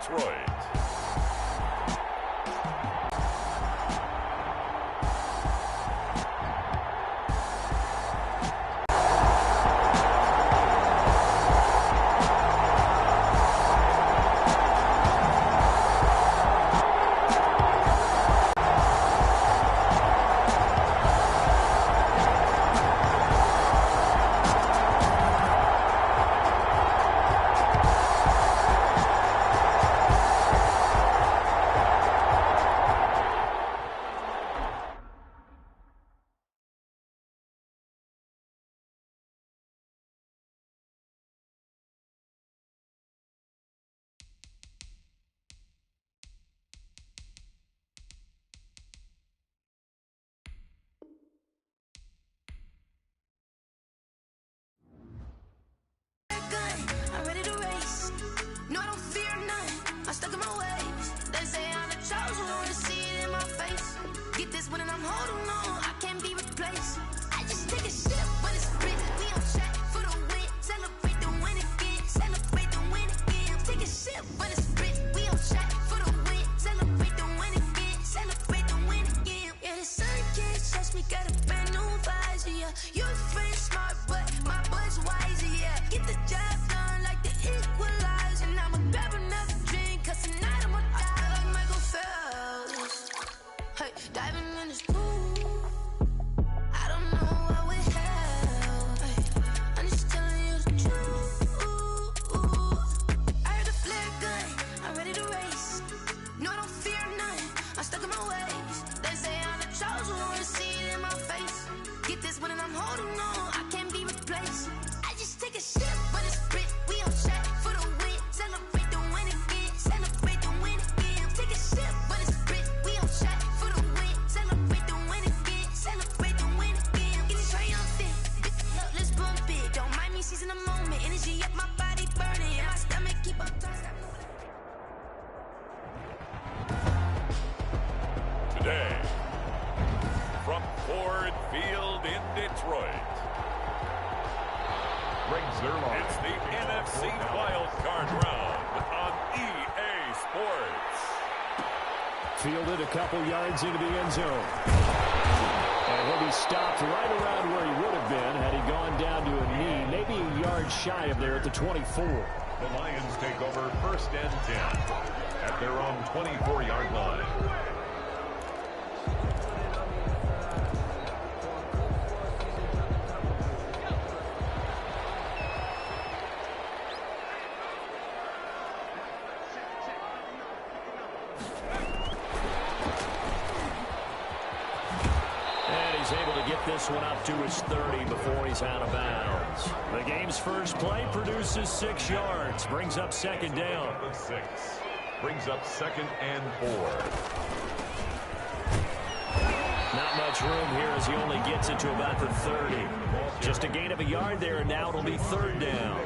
Detroit. I'm ready to race. No, I don't fear none. I'm stuck in my ways. They say I'm the chosen one to see it in my face. Get this one and I'm holding on. I can't be replaced. I just take a sip when it's split. We on track for the win. Celebrate the win again. Celebrate the win again. Take a sip when it's split. We on track for the win. Celebrate the win again. Celebrate the win again. Yeah, the sun can't touch me. Got a brand new visor. Yeah, you're a friend smart, but my boy's wiser. Yeah, get the job done like the equalizer. And I'ma grab another drink, cause tonight I'ma die like Michael Phelps. Hey, diving in this pool. I don't know what we have. Hey, I'm just telling you the truth. I heard the flare gun. I'm ready to race. No, I don't fear none. I'm stuck in my ways. They say I'm the chosen one to see it in my face. Get this one and I'm holding on. I can't be replaced. I just take a sip when it's split. We on track for the win. Celebrate the win again. Celebrate the win again. Take a sip when it's split. We on track for the win. Celebrate the win again. Celebrate the win again. Getting triumphant. Look, let's bump it. Don't mind me seizing the moment. Energy up my body burning. And my stomach keep up. Today, from Ford Field in Detroit, it's the NFC Wild Card Round on EA Sports. Fielded a couple yards into the end zone. And he'll be stopped right around where he would have been had he gone down to a knee, maybe a yard shy of there at the 24. The Lions take over 1st and 10 at their own 24-yard line. This one up to his 30 before he's out of bounds. The game's first play produces 6 yards, brings up 2nd down. 6 brings up 2nd and 4. Not much room here as he only gets it to about the 30. Just a gain of a yard there, and now it'll be 3rd down.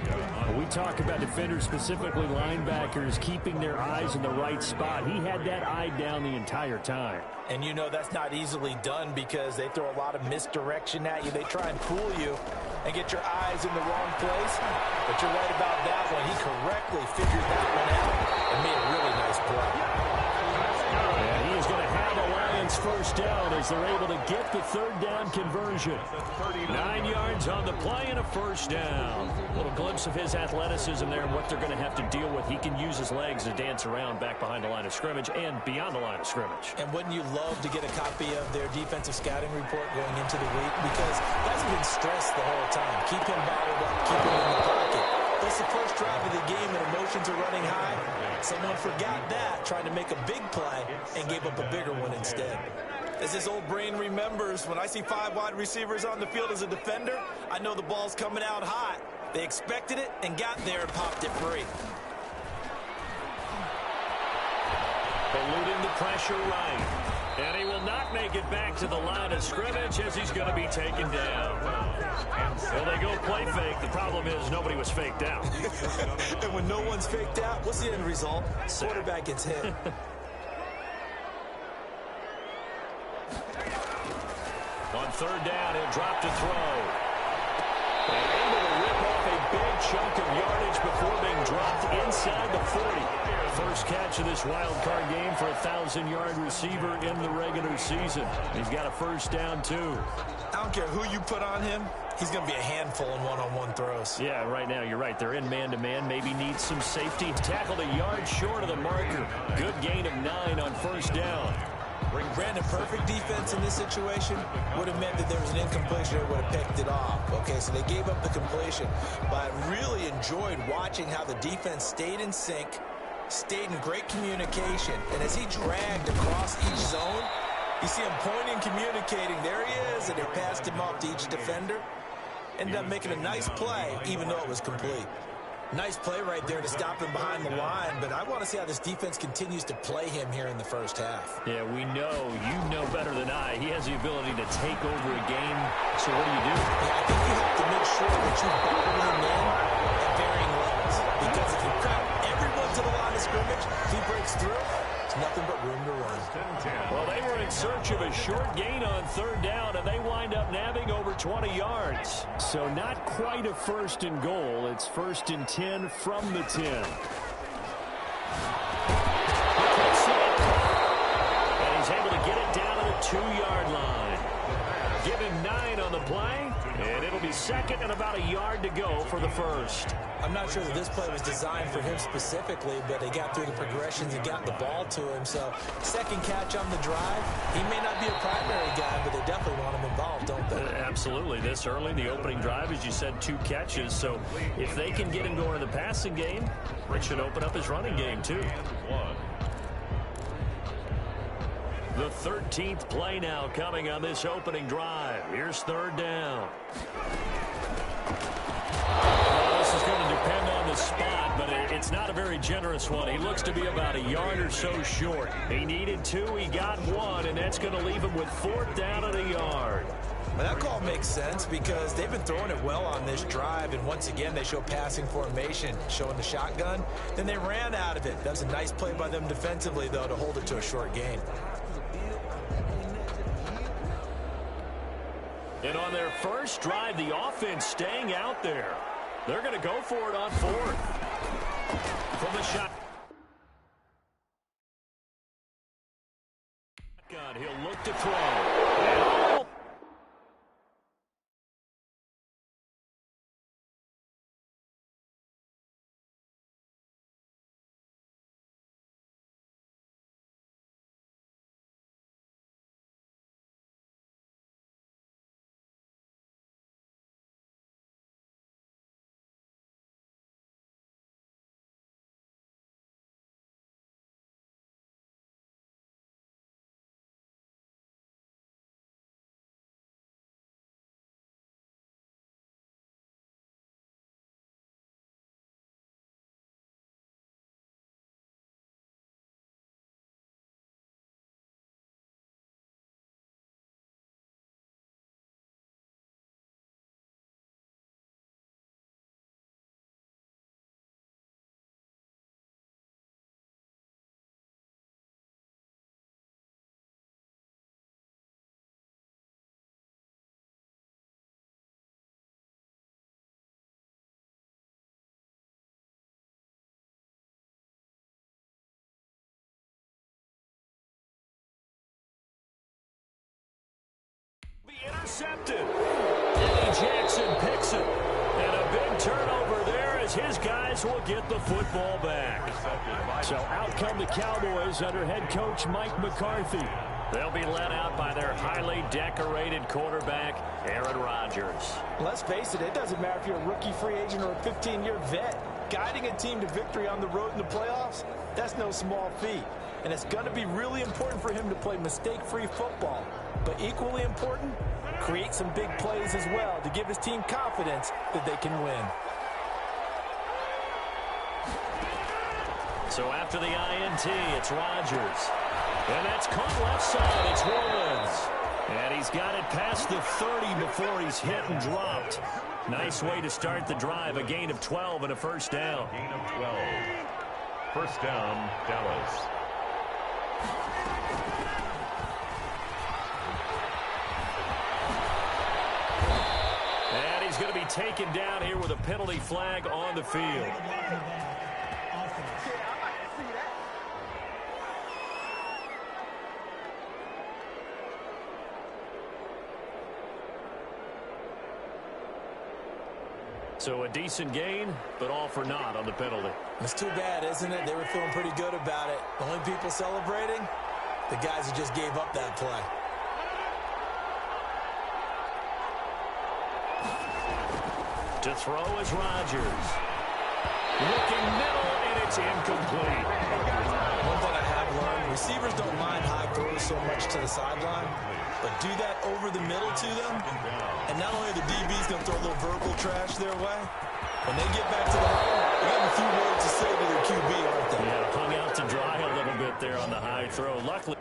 We talk about defenders, specifically linebackers, keeping their eyes in the right spot. He had that eye down the entire time. And you know that's not easily done because they throw a lot of misdirection at you. They try and fool you and get your eyes in the wrong place. But you're right about that one. He correctly figured that one out and made a really nice play. And he is going to have a Lions 1st down as they're able to get the 3rd down conversion. 9 yards on the play and a 1st down. A little glimpse of his athleticism there and what they're going to have to deal with. He can use his legs to dance around back behind the line of scrimmage and beyond the line of scrimmage. And wouldn't you love to get a copy of their defensive scouting report going into the week? Because that's been stressed the whole time. Keep him bottled up, keep him in the pocket. That's the first drive of the game and emotions are running high. Someone forgot that, trying to make a big play and gave up a bigger one instead. As his old brain remembers, when I see 5 wide receivers on the field as a defender, I know the ball's coming out hot. They expected it and got there and popped it free. Eluding the pressure right. And he will not make it back to the line of scrimmage as he's going to be taken down. Well, they go play fake. The problem is nobody was faked out. And when no one's faked out, what's the end result? Quarterback gets hit. On 3rd down, he'll drop to throw. And able to rip off a big chunk of yardage before being dropped inside the 40. First catch of this wild card game for a 1,000-yard receiver in the regular season. He's got a first down, too. I don't care who you put on him. He's going to be a handful in one-on-one throws. Yeah, right now, you're right. They're in man-to-man. Maybe needs some safety. Tackled a yard short of the marker. Good gain of 9 on first down. Brandon, perfect defense in this situation would have meant that there was an incompletion that would have picked it off. Okay, so they gave up the completion. But I really enjoyed watching how the defense stayed in sync, stayed in great communication. And as he dragged across each zone, you see him pointing, communicating. There he is, and they passed him off to each defender. Ended up making a nice play, even though it was complete. Nice play right there to stop him behind the line, but I want to see how this defense continues to play him here in the first half. Yeah, we know, you know better than I, he has the ability to take over a game. So what do you do? Yeah, I think you have to make sure that you bottle him in at varying levels, because if you crowd everyone to the line of scrimmage, if he breaks through, there's nothing but room to run. Well, they were in search of a short gain on third down, and they wind up nabbing over 20 yards. So not quite a first and goal. It's first and 10 from the 10. And he's able to get it down to the 2-yard line. Give him 9 on the play, and it'll be second and about a yard to go for the first. I'm not sure that this play was designed for him specifically, but they got through the progressions and got the ball to him. So second catch on the drive. He may not be a primary guy, but they definitely want him involved, don't they? Absolutely. This early, the opening drive, as you said, 2 catches. So if they can get him going in the passing game, it should open up his running game, too. The 13th play now coming on this opening drive. Here's third down. This is going to depend on the spot, but it's not a very generous one. He looks to be about a yard or so short. He needed 2, he got 1, and that's going to leave him with 4th down at a yard. Well, that call makes sense because they've been throwing it well on this drive, and once again they show passing formation, showing the shotgun. Then they ran out of it. That was a nice play by them defensively, though, to hold it to a short gain. And on their first drive, the offense staying out there. They're going to go for it on 4th. From the shotgun, he'll look to throw. And intercepted. Eddie Jackson picks it. And a big turnover there as his guys will get the football back. So out come the Cowboys under head coach Mike McCarthy. They'll be led out by their highly decorated quarterback, Aaron Rodgers. Let's face it, it doesn't matter if you're a rookie free agent or a 15-year vet. Guiding a team to victory on the road in the playoffs, that's no small feat. And it's going to be really important for him to play mistake-free football. But equally important, create some big plays as well to give his team confidence that they can win. So after the INT, it's Rodgers. And that's caught left side. It's Woods. And he's got it past the 30 before he's hit and dropped. Nice way to start the drive. A gain of 12 and a first down. Gain of 12. First down, Dallas. he's going to be taken down here with a penalty flag on the field. So a decent gain, but all for naught on the penalty. It's too bad, isn't it? They were feeling pretty good about it. The only people celebrating, the guys who just gave up that play. To throw is Rodgers. Looking middle, and it's incomplete. One thing I have learned, receivers don't mind high throws so much to the sideline, but do that over the middle to them, and not only are the DBs going to throw a little verbal trash their way, when they get back to the line, they have a few words to say to their QB, aren't they? Yeah, hung out to dry a little bit there on the high throw. Luckily,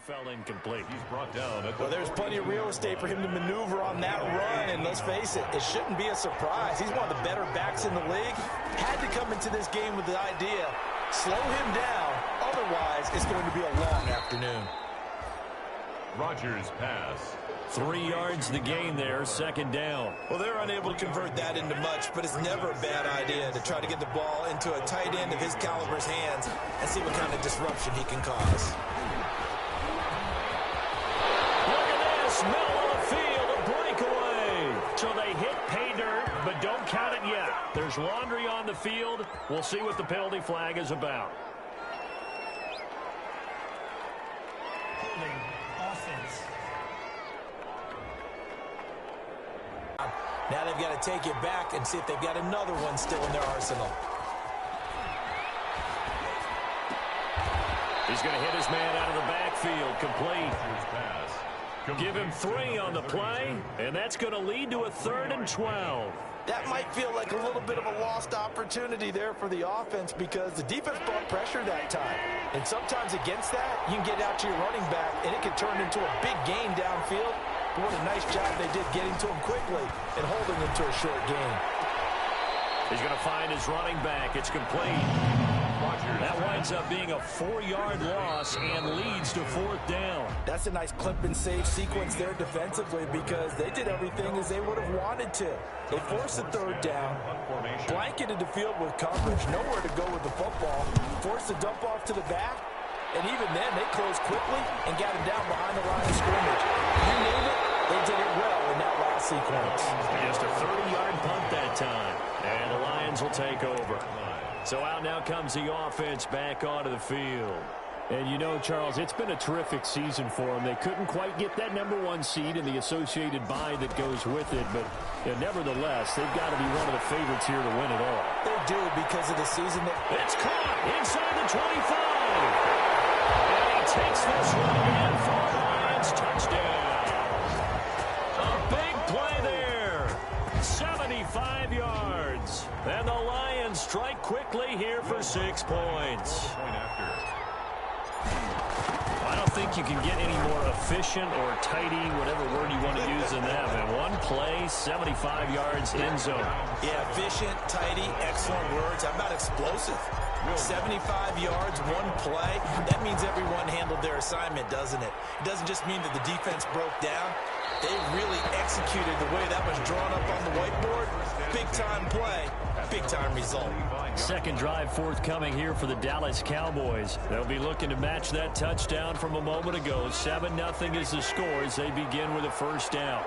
fell incomplete. He's brought down. Well, there's plenty of real estate for him to maneuver on that run, and let's face it, it shouldn't be a surprise. He's one of the better backs in the league. Had to come into this game with the idea, slow him down, otherwise it's going to be a long afternoon. Rodgers pass. 3 yards the gain there, second down. Well, they're unable to convert that into much, but it's never a bad idea to try to get the ball into a tight end of his caliber's hands and see what kind of disruption he can cause. Middle of the field, a breakaway. So they hit pay dirt, but don't count it yet. There's laundry on the field. We'll see what the penalty flag is about. Holding offense. Now they've got to take it back and see if they've got another one still in their arsenal. He's going to hit his man out of the backfield, complete. Pass. Give him 3 on the play, and that's going to lead to a 3rd and 12. That might feel like a little bit of a lost opportunity there for the offense because the defense brought pressure that time. And sometimes against that, you can get out to your running back, and it can turn into a big gain downfield. But what a nice job they did getting to him quickly and holding him to a short gain. He's going to find his running back. It's complete. That winds up being a 4-yard loss and leads to 4th down. That's a nice clip and save sequence there defensively because they did everything as they would have wanted to. They forced the 3rd down, blanketed the field with coverage, nowhere to go with the football, forced the dump off to the back, and even then they closed quickly and got him down behind the line of scrimmage. You name it, they did it well in that last sequence. Just a 30-yard punt that time, and the Lions will take over. So out now comes the offense back onto the field. And you know, Charles, it's been a terrific season for them. They couldn't quite get that #1 seed and the associated bye that goes with it, but nevertheless, they've got to be one of the favorites here to win it all. They do because of the season. It's caught inside the 25. And he takes this one in for a Lions touchdown. A big play there. 75 yards. And the Lions strike quickly here for 6 points. I don't think you can get any more efficient or tidy, whatever word you want to use in that. And one play, 75 yards in zone. Yeah, efficient, tidy, excellent words. How about explosive? 75 yards, one play. That means everyone handled their assignment, doesn't it? It doesn't just mean that the defense broke down. They really executed the way that was drawn up on the whiteboard. Big-time play, big-time result. Second drive forthcoming here for the Dallas Cowboys. They'll be looking to match that touchdown from a moment ago. 7-0 is the score as they begin with a 1st down.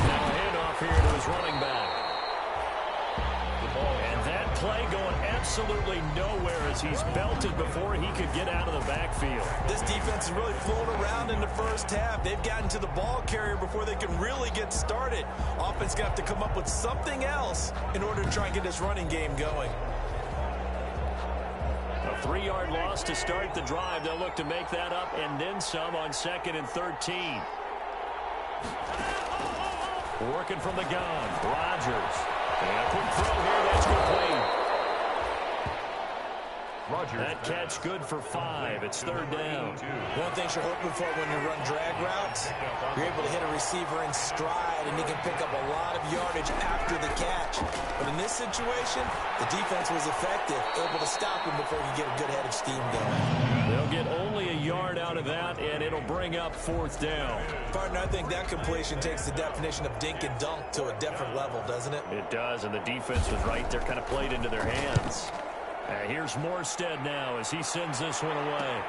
Now a handoff here to his running back. And that play going absolutely nowhere as he's belted before he could get out of the backfield. This defense is really flown around in the first half. They've gotten to the ball carrier before they can really get started. Offense got to come up with something else in order to try and get this running game going. A 3-yard loss to start the drive. They'll look to make that up and then some on 2nd and 13. Working from the gun, Rodgers. And a quick throw here, that's complete. That catch good for 5. It's 3rd down. One thing you're hoping for when you run drag routes, you're able to hit a receiver in stride, and he can pick up a lot of yardage after the catch. But in this situation, the defense was effective, able to stop him before you get a good head of steam going. They'll get only a yard out of that, and it'll bring up 4th down. Partner, I think that completion takes the definition of dink and dunk to a different level, doesn't it? It does, and the defense was right there, kind of played into their hands. Here's Morstead now as he sends this one away.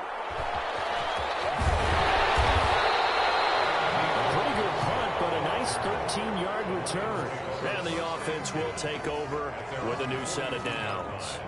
A pretty good punt, but a nice 13-yard return. And the offense will take over with a new set of downs.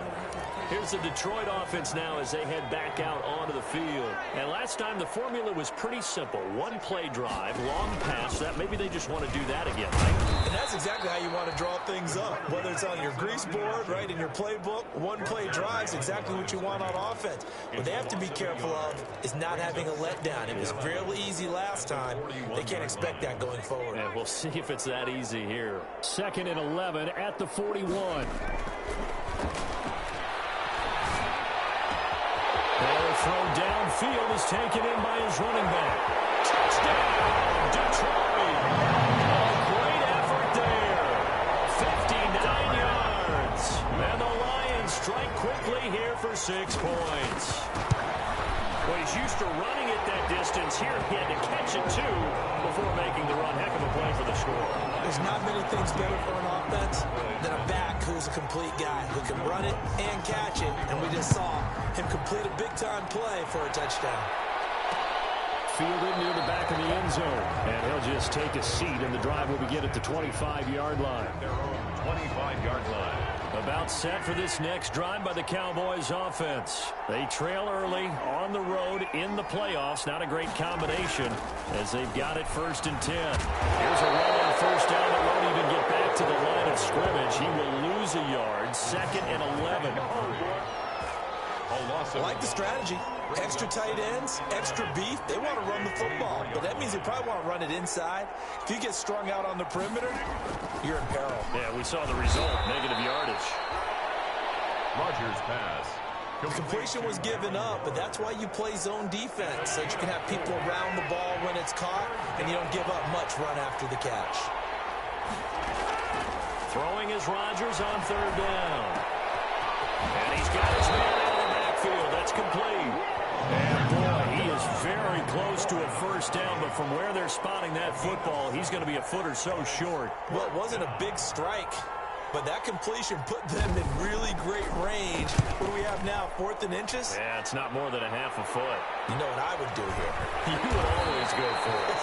Here's the Detroit offense now as they head back out onto the field. And last time the formula was pretty simple. One play drive, long pass. That maybe they just want to do that again, right? And that's exactly how you want to draw things up. Whether it's on your grease board, right, in your playbook, one play drive is exactly what you want on offense. What they have to be careful of is not having a letdown. It was real easy last time. They can't expect that going forward. And we'll see if it's that easy here. 2nd and 11 at the 41. Throw downfield is taken in by his running back. Touchdown, Detroit. A great effort there. 59 yards. And the Lions strike quickly here for 6 points. Well, he's used to running it that distance. Here he had to catch it, too, before making the run. Heck of a play for the score. There's not many things better for an offense than a back who's a complete guy who can run it and catch it. And we just saw him complete a big-time play for a touchdown. Fielded near the back of the end zone. And he'll just take a seat, and the drive will begin at the 25-yard line. Their own 25-yard line. About set for this next drive by the Cowboys offense. They trail early on the road in the playoffs. Not a great combination as they've got it 1st and 10. Here's a run on 1st down that won't even get back to the line of scrimmage. He will lose a yard. 2nd and 11. I like the strategy. Extra tight ends, extra beef. They want to run the football, but that means they probably want to run it inside. If you get strung out on the perimeter, you're in peril. Yeah, we saw the result, negative yardage. Rodgers' pass. The completion was given up, but that's why you play zone defense, so that you can have people around the ball when it's caught, and you don't give up much run after the catch. Throwing is Rodgers on 3rd down. And he's got his man out of the backfield. That's complete. And boy, he is very close to a 1st down, but from where they're spotting that football, he's going to be a foot or so short. Well, it wasn't a big strike, but that completion put them in really great range. What do we have now, 4th and inches? Yeah, it's not more than a half a foot. You know what I would do here? You would always go for it.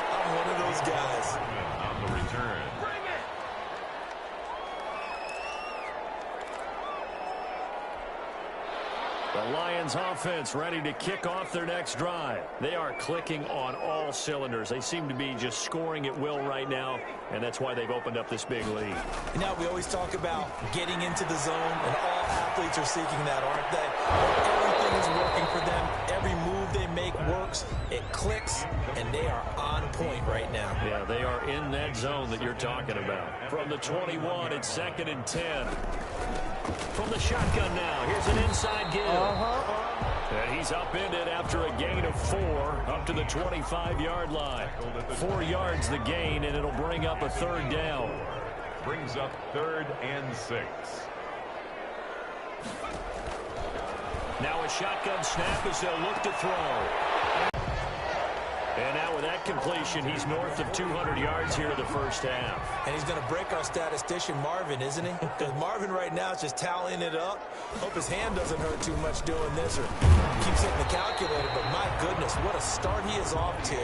I'm one of those guys. On the return. The Lions offense ready to kick off their next drive. They are clicking on all cylinders. They seem to be just scoring at will right now, and that's why they've opened up this big lead. You know, we always talk about getting into the zone, and all athletes are seeking that, aren't they? Everything is working for them. Every move they make works. It clicks, and they are on point right now. Yeah, they are in that zone that you're talking about. From the 21, it's 2nd and 10. From the shotgun now, here's an inside give. And he's upended after a gain of 4 up to the 25-yard line. 4 yards the gain, and it'll bring up a 3rd down. Brings up 3rd and 6. Now a shotgun snap as they'll look to throw. And now with that completion, he's north of 200 yards here in the 1st half. And he's going to break our statistician, Marvin, isn't he? Because Marvin right now is just tallying it up. Hope his hand doesn't hurt too much doing this or keeps hitting the calculator. But my goodness, what a start he is off to.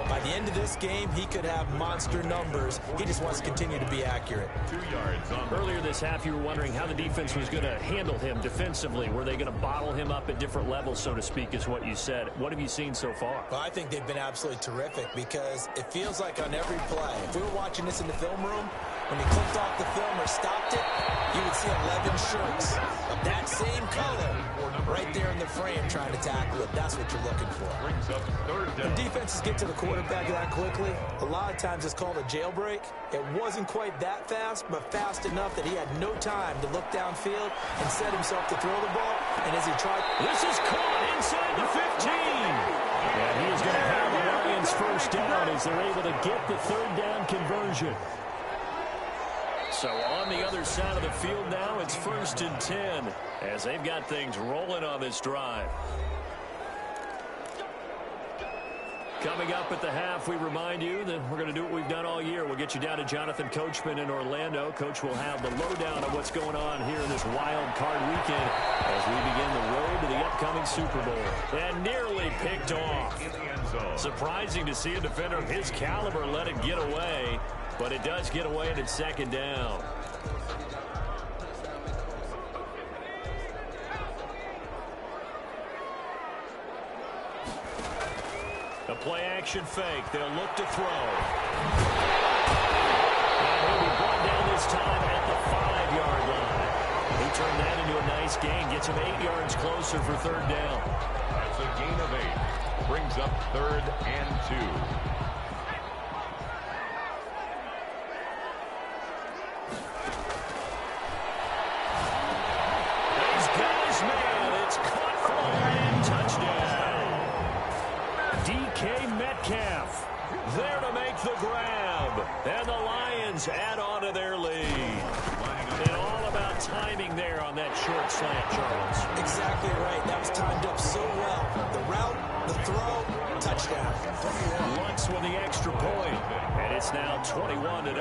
By the end of this game, he could have monster numbers. He just wants to continue to be accurate. 2 yards on. Earlier this half, you were wondering how the defense was going to handle him defensively. Were they going to bottle him up at different levels, so to speak, is what you said. What have you seen so far? Well, I think they've been absolutely terrific because it feels like on every play, if we were watching this in the film room, when he clicked off the film or stopped it, you would see 11 shirts of that same color right there in the frame trying to tackle it. That's what you're looking for. Brings up third down. When defenses get to the quarterback that quickly, a lot of times it's called a jailbreak. It wasn't quite that fast, but fast enough that he had no time to look downfield and set himself to throw the ball. And as he tried... This is caught inside the 15. And he is going to have the Lions first down as they're able to get the third down conversion. So on the other side of the field now, it's 1st and 10 as they've got things rolling on this drive. Coming up at the half, we remind you that we're going to do what we've done all year. We'll get you down to Jonathan Coachman in Orlando. Coach will have the lowdown of what's going on here in this wild card weekend as we begin the road to the upcoming Super Bowl. And nearly picked off. Surprising to see a defender of his caliber let it get away, but it does get away and it's 2nd down. A play-action fake. They'll look to throw. And he'll be brought down this time at the 5-yard line. He turned that into a nice gain. Gets him 8 yards closer for 3rd down. That's a gain of 8. Brings up 3rd and 2. He's got his man. It's caught for the line. Touchdown. DK Metcalf there to make the grab. And the Lions add on to their lead. And all about timing there on that short slant, Charles. Exactly right. That was timed up so well. The route, the throw, touchdown. Lutz with the extra point. And it's now 21-0.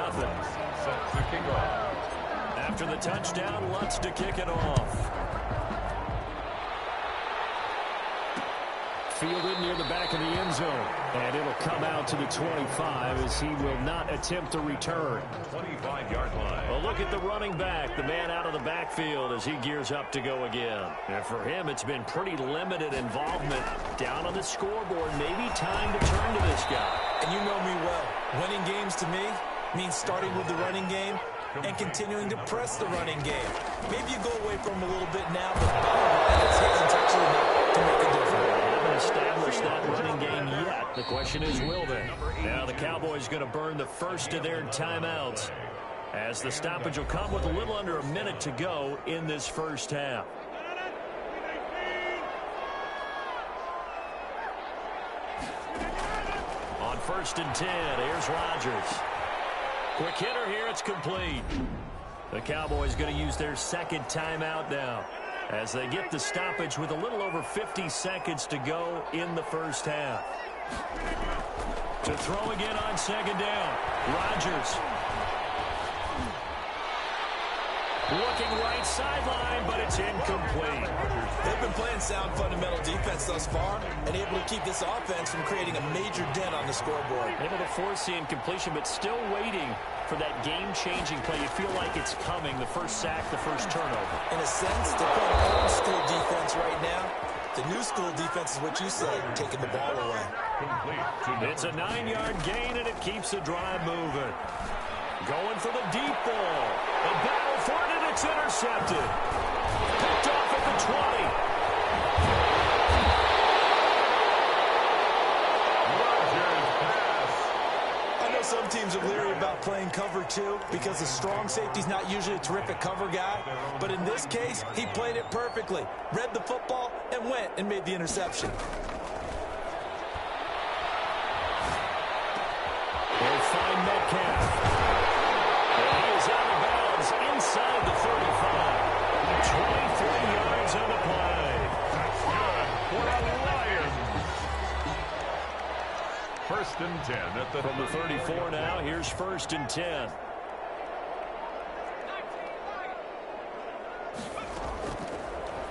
Set to kick off. After the touchdown, Lutz to kick it off. Fielded near the back of the end zone. And it'll come out to the 25 as he will not attempt to return. 25-yard line. Well, look at the running back, the man out of the backfield as he gears up to go again. And for him, it's been pretty limited involvement down on the scoreboard. Maybe time to turn to this guy. And you know me well. Winning games to me means starting with the running game and continuing to press the running game. Maybe you go away from him a little bit now, but it's his intention to make a difference. Established that running game yet. The question is, will they? Now the Cowboys going to burn the first of their timeouts as the stoppage will come with a little under a minute to go in this first half. On 1st and 10, here's Rodgers. Quick hitter here, it's complete. The Cowboys going to use their 2nd timeout now as they get the stoppage with a little over 50 seconds to go in the first half. To throw again on 2nd down. Rodgers. Looking right sideline, but it's incomplete. They've been playing sound fundamental defense thus far and able to keep this offense from creating a major dent on the scoreboard. Able to force the incompletion, but still waiting for that game-changing play. You feel like it's coming, the first sack, the first turnover. In a sense, they're playing old school defense right now. The new school defense is what you said, taking the ball away. It's a 9-yard gain, and it keeps the drive moving. Going for the deep ball. A battle for it, and it's intercepted. Picked off at the 20. Some teams are leery about playing cover 2 because the strong safety's not usually a terrific cover guy. But in this case, he played it perfectly. Read the football and went and made the interception. They'll find Metcalf. And he is out of bounds inside the 35. 23 yards on the play. That's good for the Lions. 1st and 10 at the... From the 34 now, here's 1st and 10.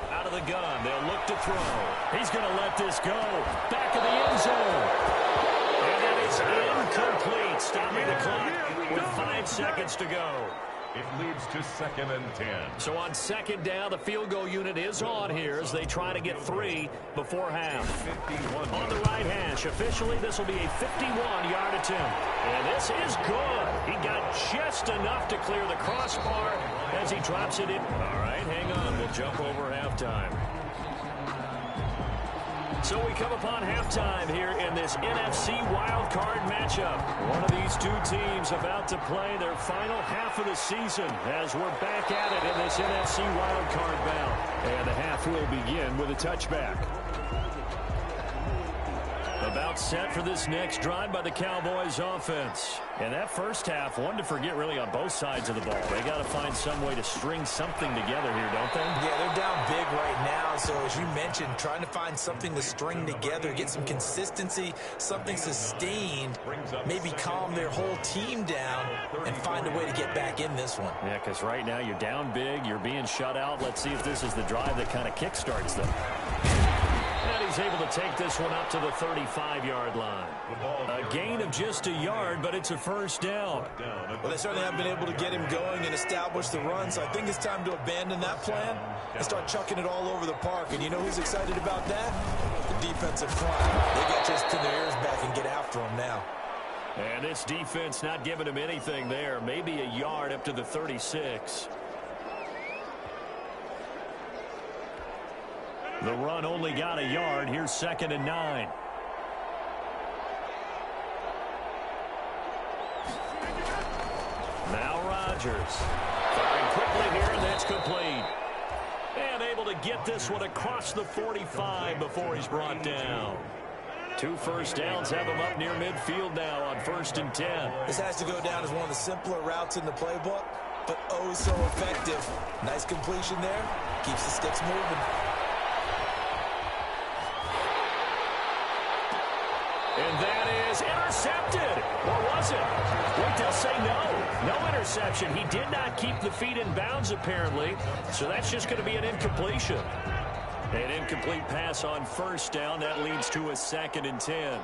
Out of the gun, they'll look to throw. He's going to let this go. Back of the end zone. And that is incomplete. Stopping the clock with 5 seconds to go. It leads to 2nd and 10. So on 2nd down, the field goal unit is on here as they try to get 3 before half. 51 On the right hash, officially this will be a 51-yard attempt. And this is good. He got just enough to clear the crossbar as he drops it in. All right, hang on. We'll jump over halftime. So we come upon halftime here in this NFC wildcard matchup. One of these two teams about to play their final half of the season as we're back at it in this NFC wildcard bout. And the half will begin with a touchback. About set for this next drive by the Cowboys offense. And that first half, one to forget really on both sides of the ball. They got to find some way to string something together here, don't they? Yeah, they're down big right now. So as you mentioned, trying to find something to string together, get some consistency, something sustained, maybe calm their whole team down and find a way to get back in this one. Yeah, because right now you're down big, you're being shut out. Let's see if this is the drive that kind of kickstarts them. And he's able to take this one up to the 35-yard line. A gain of just a yard, but it's a first down. Well, they certainly haven't been able to get him going and establish the run, so I think it's time to abandon that plan and start chucking it all over the park. And you know who's excited about that? The defensive front. They got just pin their ears back and get after him now. And this defense not giving him anything there. Maybe a yard up to the 36. The run only got a yard. Here's 2nd and 9. Now Rodgers. Firing quickly here, and that's complete. And able to get this one across the 45 before he's brought down. 2 first downs have him up near midfield now on 1st and 10. This has to go down as one of the simpler routes in the playbook, but oh so effective. Nice completion there. Keeps the sticks moving. And that is intercepted. Or was it? Wait, they'll say no. No interception. He did not keep the feet in bounds, apparently. So that's just going to be an incompletion. An incomplete pass on 1st down. That leads to a 2nd and 10.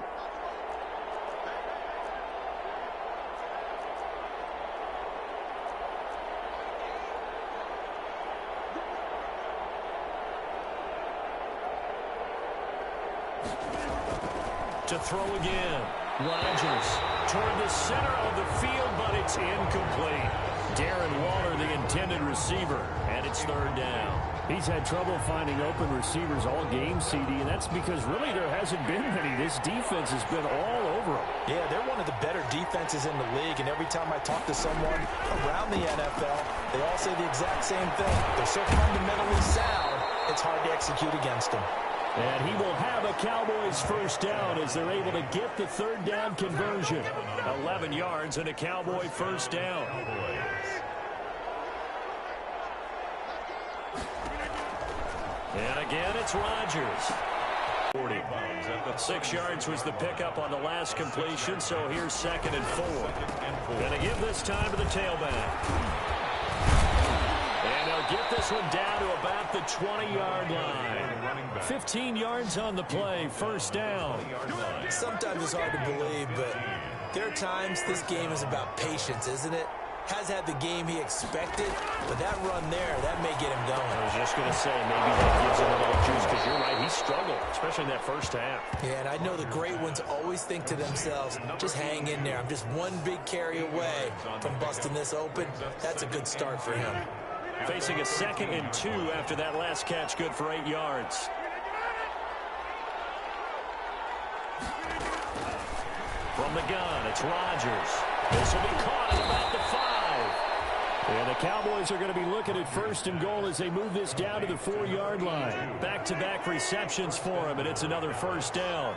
To throw again. Rodgers toward the center of the field, but it's incomplete. Darren Waller, the intended receiver, and it's 3rd down. He's had trouble finding open receivers all game, CD, and that's because really there hasn't been many. This defense has been all over them. Yeah, they're one of the better defenses in the league, and every time I talk to someone around the NFL, they all say the exact same thing. They're so fundamentally sound, it's hard to execute against them. And he will have a Cowboys 1st down as they're able to get the 3rd down conversion. 11 yards and a Cowboy 1st down. And again, it's Rodgers. 40. 6 yards was the pickup on the last completion, so here's 2nd and 4. Going to give this time to the tailback. And they'll get this one down to about the 20-yard line. 15 yards on the play, 1st down. Sometimes it's hard to believe, but there are times this game is about patience, isn't it? Has had the game he expected, but that run there, that may get him going. I was just going to say, maybe that gives him a little juice, because you're right, he struggled, especially in that first half. Yeah, and I know the great ones always think to themselves, just hang in there. I'm just one big carry away from busting this open. That's a good start for him. Facing a 2nd and 2 after that last catch, good for 8 yards. From the gun, it's Rodgers. This will be caught at about the 5. And the Cowboys are going to be looking at 1st and goal as they move this down to the 4-yard line. Back-to-back receptions for him, and it's another 1st down.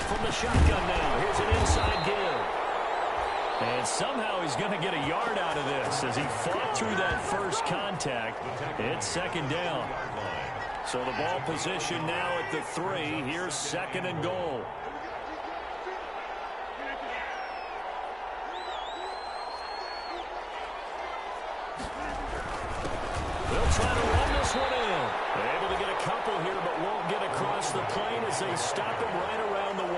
From the shotgun now, here's an inside give. And somehow he's going to get a yard out of this as he fought through that first contact. It's 2nd down. So the ball position now at the 3. Here's 2nd and goal. They'll try to run this one in. They're able to get a couple here, but won't get across the plane as they stop him right around the 1.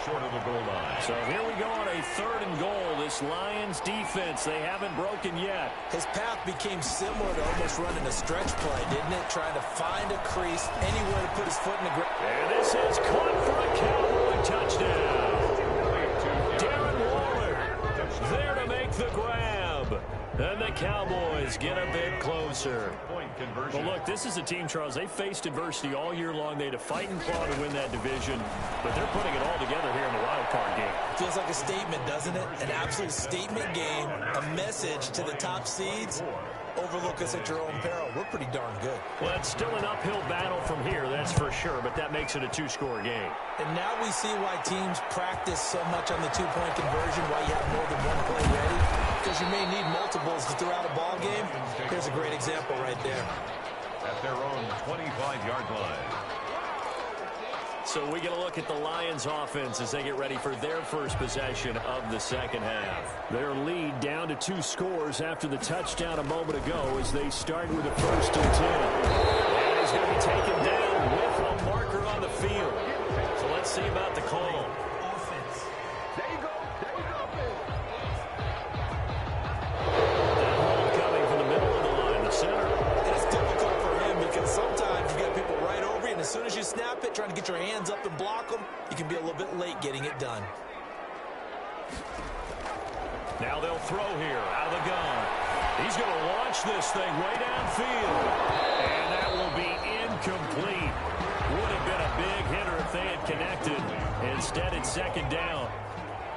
Short of the goal line. So here we go on a 3rd and goal. This Lions defense, they haven't broken yet. His path became similar to almost running a stretch play, didn't it? Trying to find a crease, anywhere to put his foot in the ground. And this is caught for a Cowboy touchdown. Darren Waller there to make the grab. And the Cowboys get a bit closer. Point conversion. Well, look, this is a team, Charles. They faced adversity all year long. They had to fight and claw to win that division, but they're putting it all together here in the wild card game. Feels like a statement, doesn't it? An absolute statement game, a message to the top seeds. Overlook us at your own peril. We're pretty darn good. Well, it's still an uphill battle from here, that's for sure, but that makes it a two-score game. And now we see why teams practice so much on the two-point conversion, why you have more than one play ready, because you may need multiples to throw out a ball game. Here's a great example right there. At their own 25-yard line. So we get a look at the Lions offense as they get ready for their first possession of the second half. Their lead down to 2 scores after the touchdown a moment ago as they start with a 1st and 10. And he's going to be taken down with a marker on the field. So let's see about the call. Offense. That ball coming from the middle of the line, the center. And it's difficult for him because sometimes you got people right over you, and as soon as you snap it, trying to get your hands up and block them, you can be a little bit late getting it done. Now they'll throw here out of the gun. He's going to launch this thing way downfield. And that will be incomplete. Would have been a big hitter if they had connected. Instead, it's 2nd down.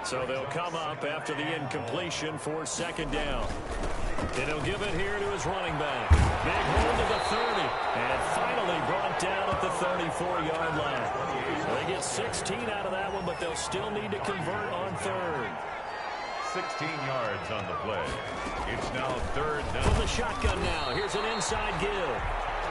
So they'll come up after the incompletion for 2nd down. And he'll give it here to his running back. Big hold to the 30. And finally brought down at the 34-yard line. They get 16 out of that one, but they'll still need to convert on 3rd. 16 yards on the play. It's now 3rd down. From the shotgun now. Here's an inside give.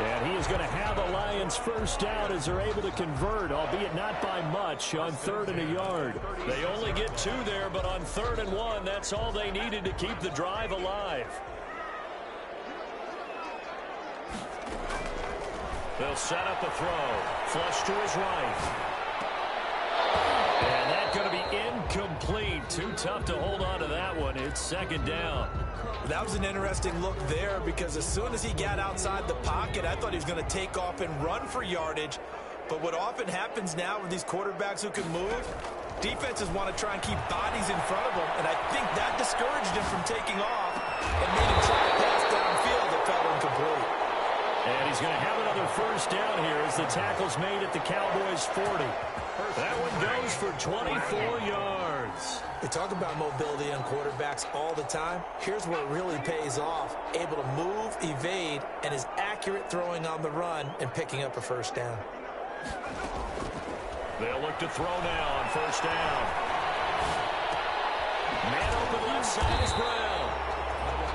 And he is going to have the Lions first down as they're able to convert, albeit not by much, on 3rd and a yard. They only get 2 there, but on 3rd and 1, that's all they needed to keep the drive alive. They'll set up a throw. Flush to his right. And that's going to be incomplete. Too tough to hold on to that one. It's 2nd down. That was an interesting look there because as soon as he got outside the pocket, I thought he was going to take off and run for yardage. But what often happens now with these quarterbacks who can move, defenses want to try and keep bodies in front of them, and I think that discouraged him from taking off and made him try to pass downfield that fell incomplete. And he's going to have another first down here as the tackle's made at the Cowboys' 40. That one goes for 24 yards. We talk about mobility on quarterbacks all the time. Here's where it really pays off. Able to move, evade, and is accurate throwing on the run and picking up a first down. They'll look to throw now on 1st down. Man open left side is Brown.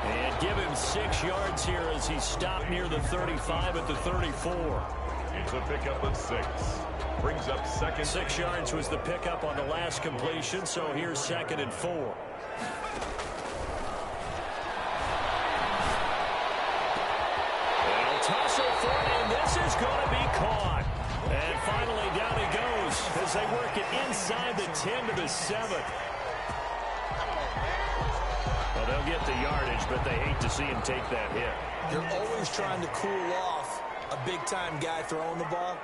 And give him 6 yards here as he stopped near the 35 at the 34. It's a pickup of 6. Brings up 2nd. 6 yards was the pickup on the last completion, so here's 2nd and 4. They'll tussle for it, and this is going to be caught. And finally, down he goes as they work it inside the 10 to the 7. Well, they'll get the yardage, but they hate to see him take that hit. You're always trying to cool off a big-time guy throwing the ball,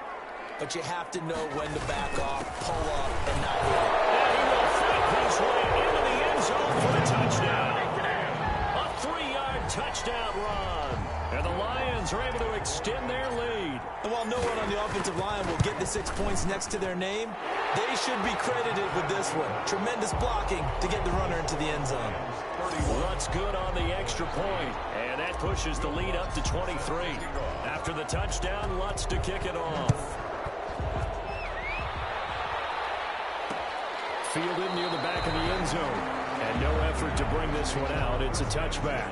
but you have to know when to back off, pull up, and not hit it. And he will fight his way into the end zone for a touchdown. A 3-yard touchdown run. And the Lions are able to extend their lead. And while no one on the offensive line will get the 6 points next to their name, they should be credited with this one. Tremendous blocking to get the runner into the end zone. Lutz good on the extra point, and that pushes the lead up to 23. After the touchdown, Lutz to kick it off. Fielded near the back of the end zone, and no effort to bring this one out. It's a touchback.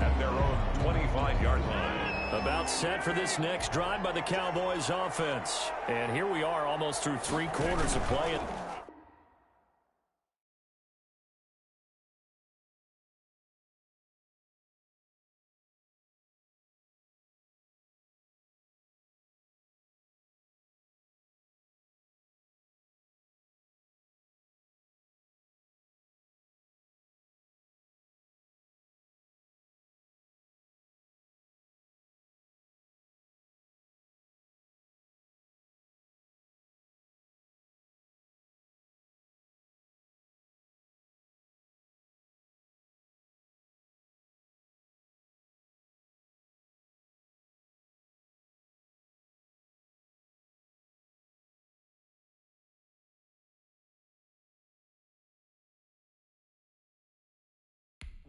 At their own 25-yard line. About set for this next drive by the Cowboys offense. And here we are almost through 3 quarters of play.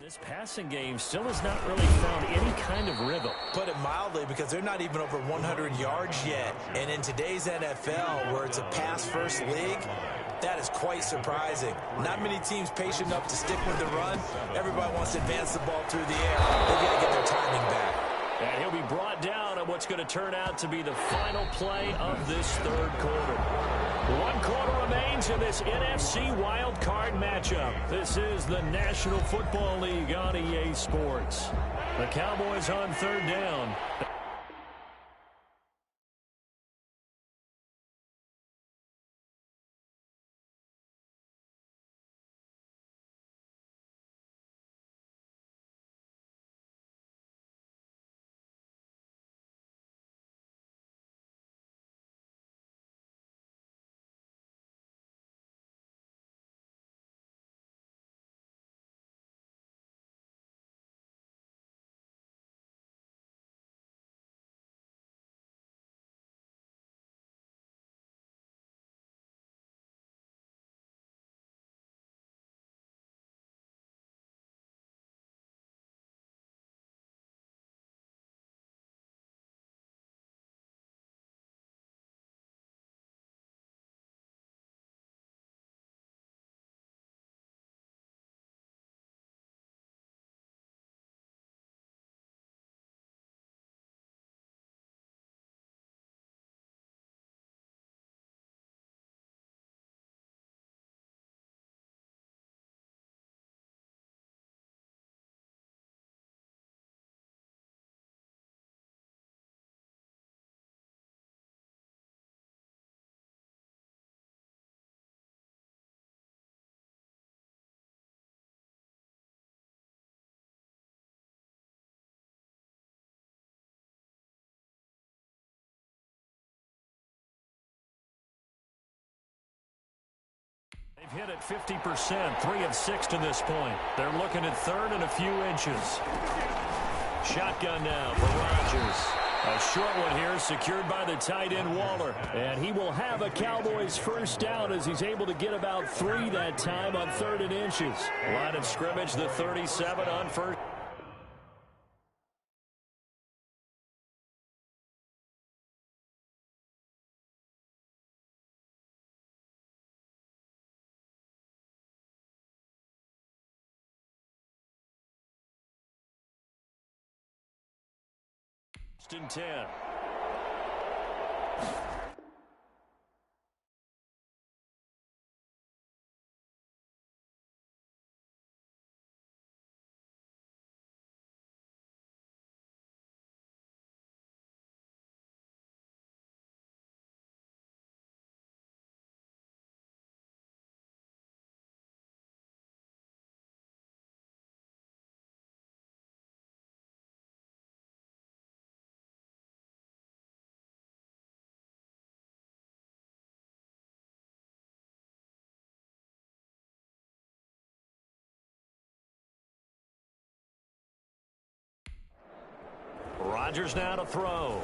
This passing game still has not really found any kind of rhythm. Put it mildly, because they're not even over 100 yards yet. And in today's NFL, where it's a pass-first league, that is quite surprising. Not many teams patient enough to stick with the run. Everybody wants to advance the ball through the air. They've got to get their timing back. And he'll be brought down on what's going to turn out to be the final play of this third quarter. 1 quarter remains in this NFC wild card matchup. This is the National Football League on EA Sports. The Cowboys on third down. They've hit it 50%, 3 of 6 to this point. They're looking at third and a few inches. Shotgun now for Rodgers. A short one here secured by the tight end Waller. And he will have a Cowboys first down as he's able to get about 3 that time on 3rd and inches. Line of scrimmage, the 37 on first. And 10. Rodgers now to throw.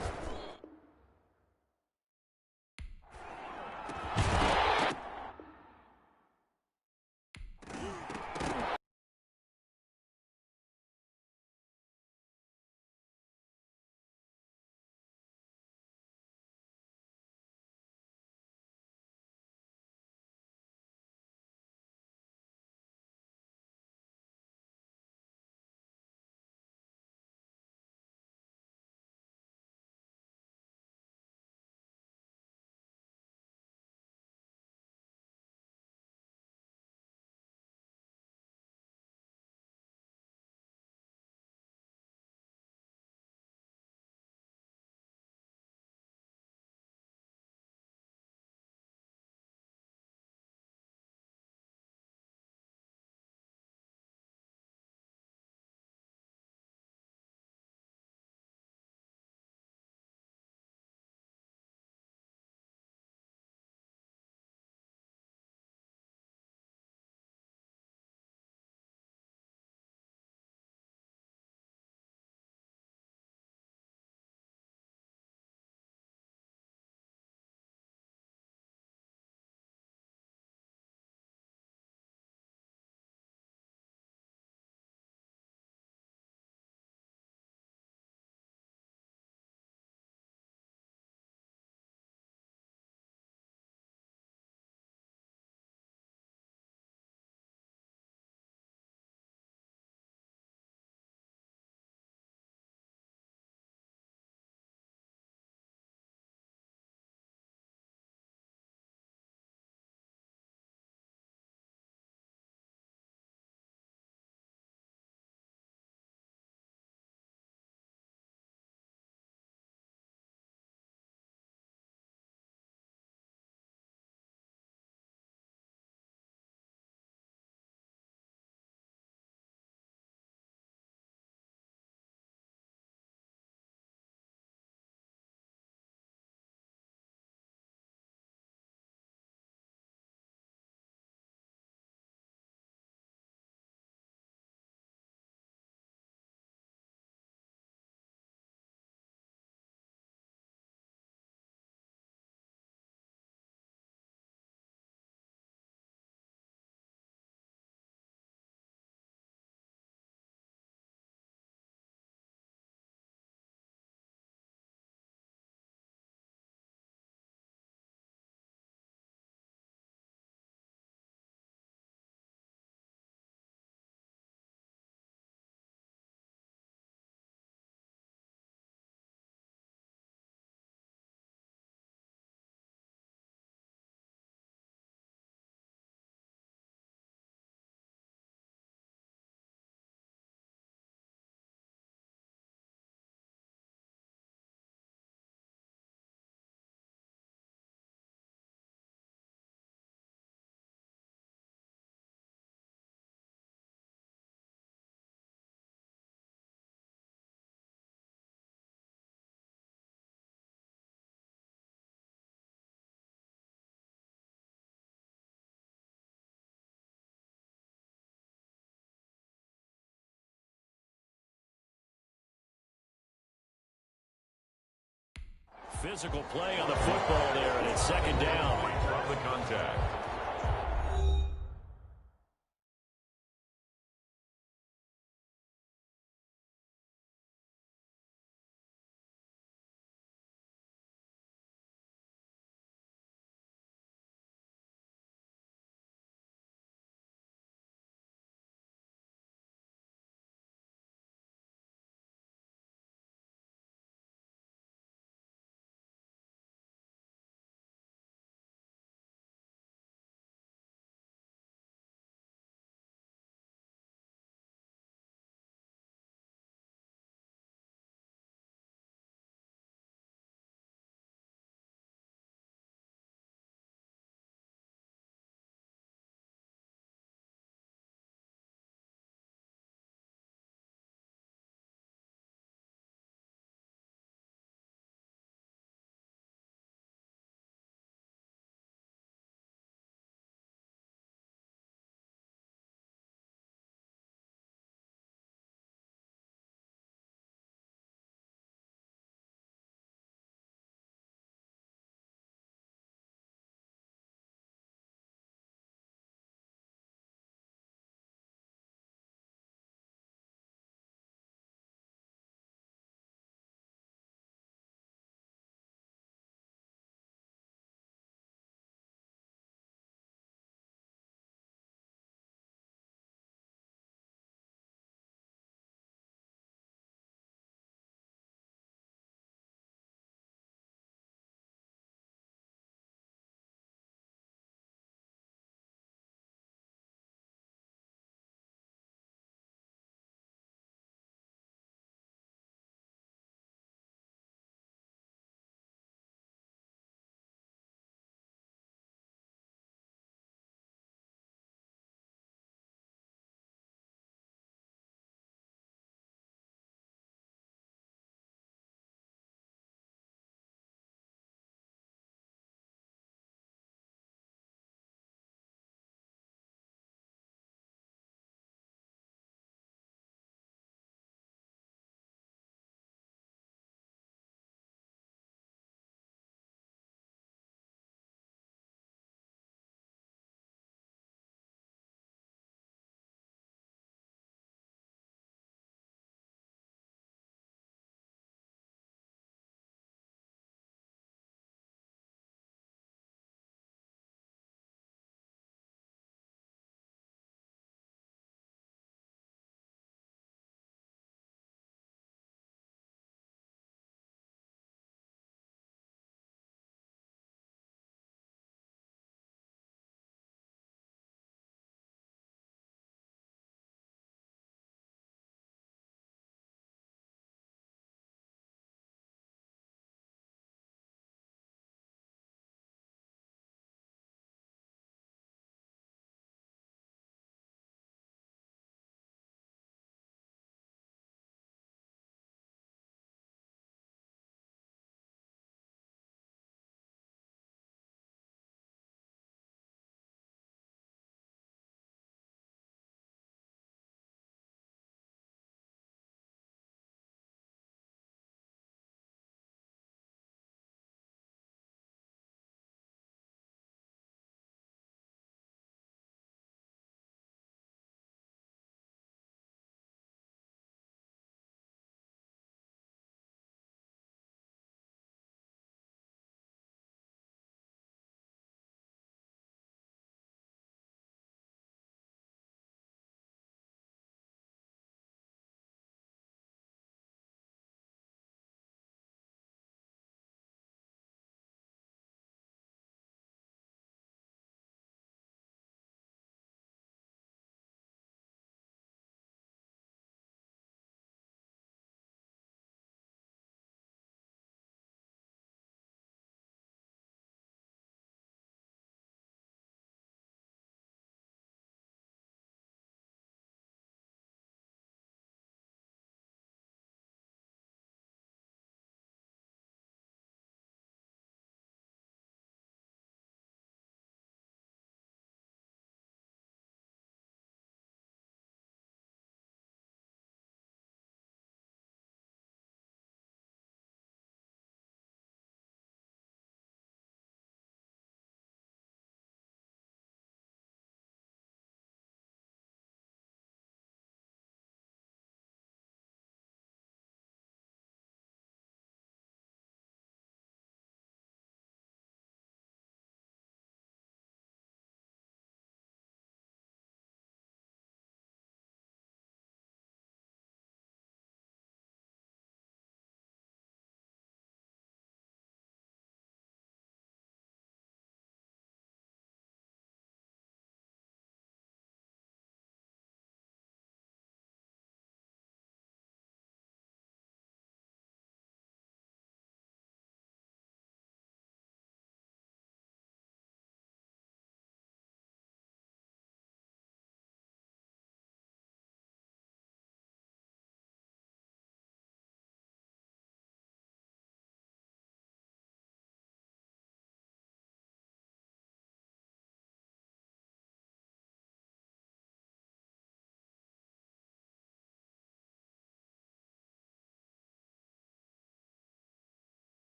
physical play on the football there, and it's second down. From the contact.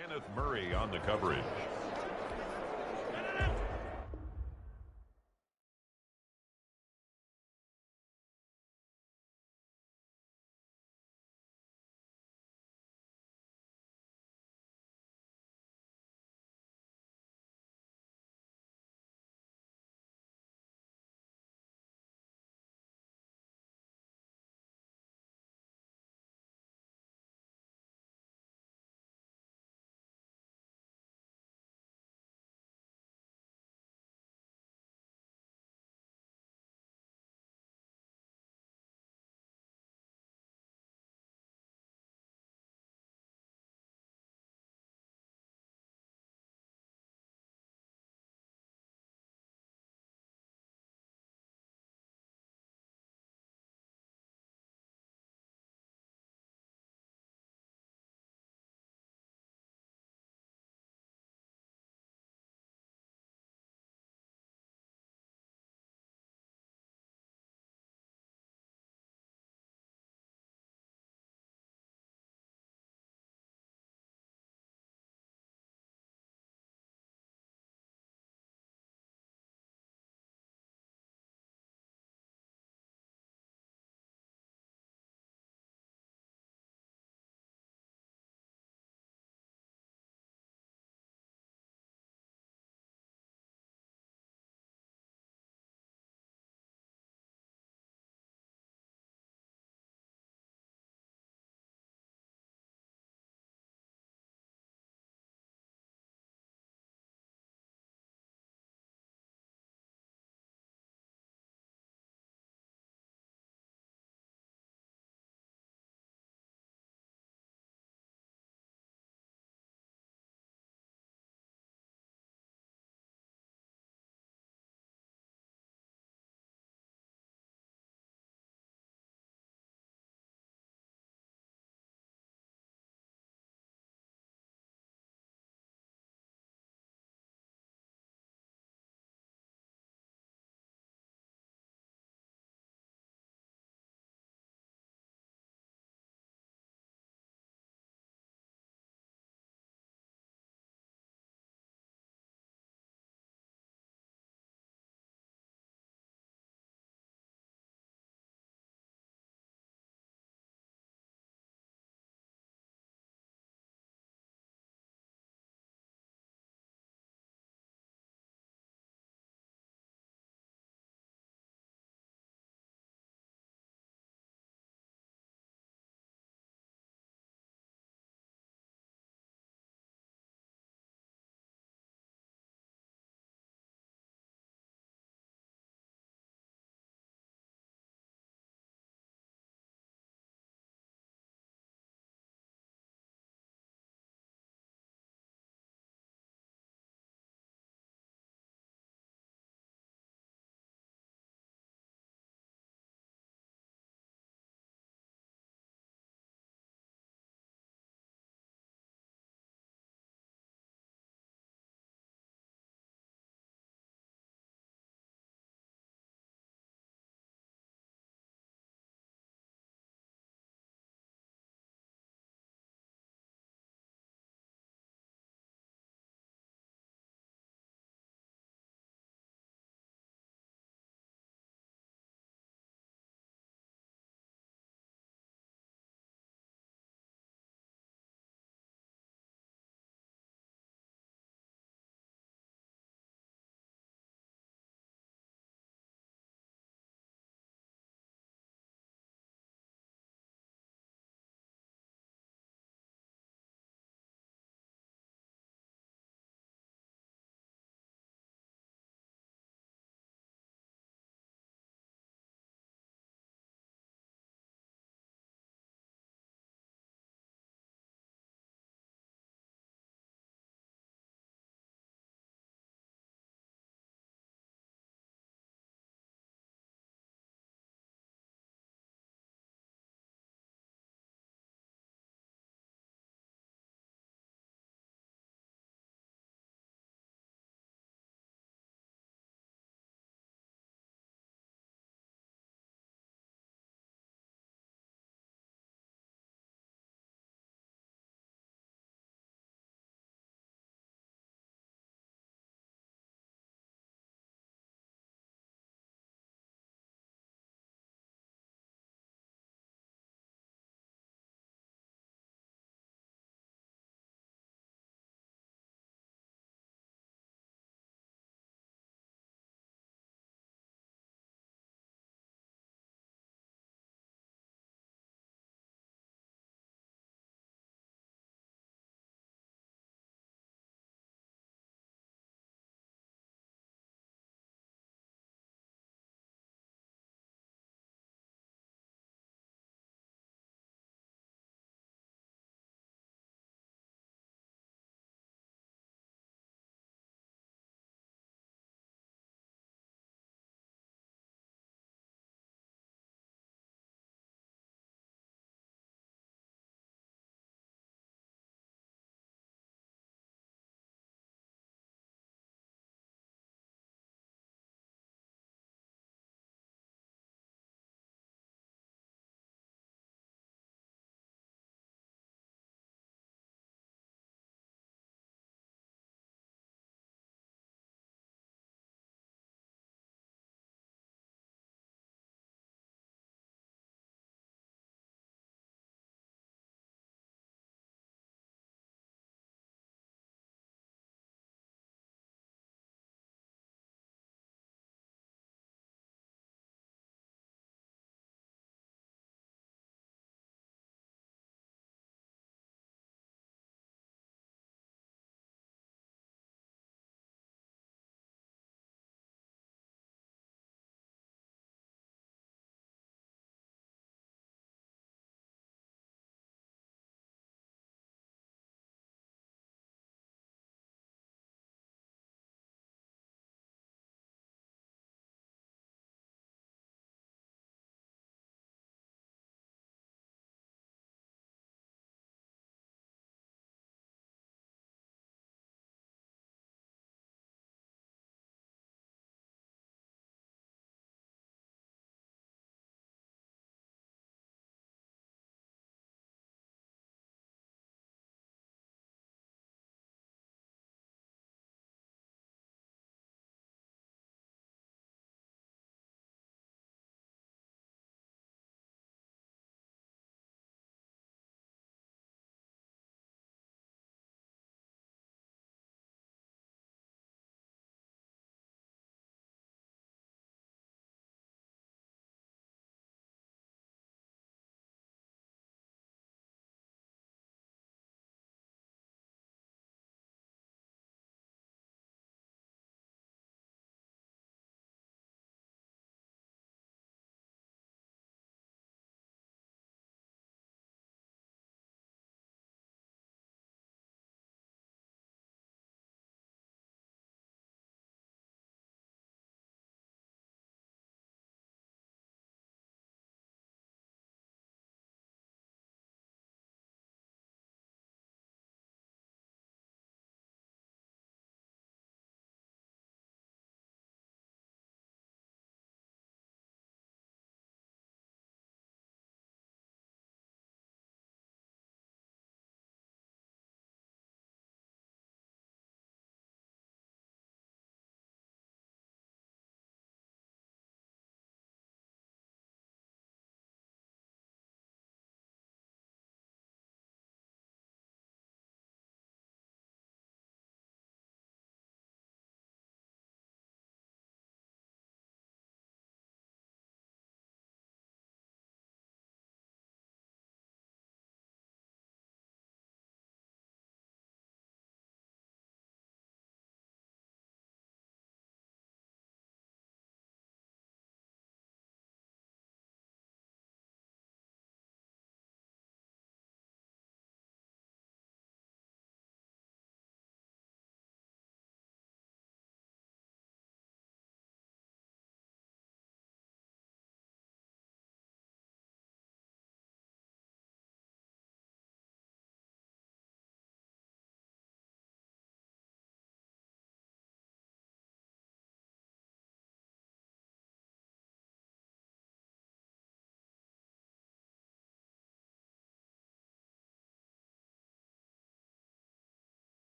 Kenneth Murray on the coverage.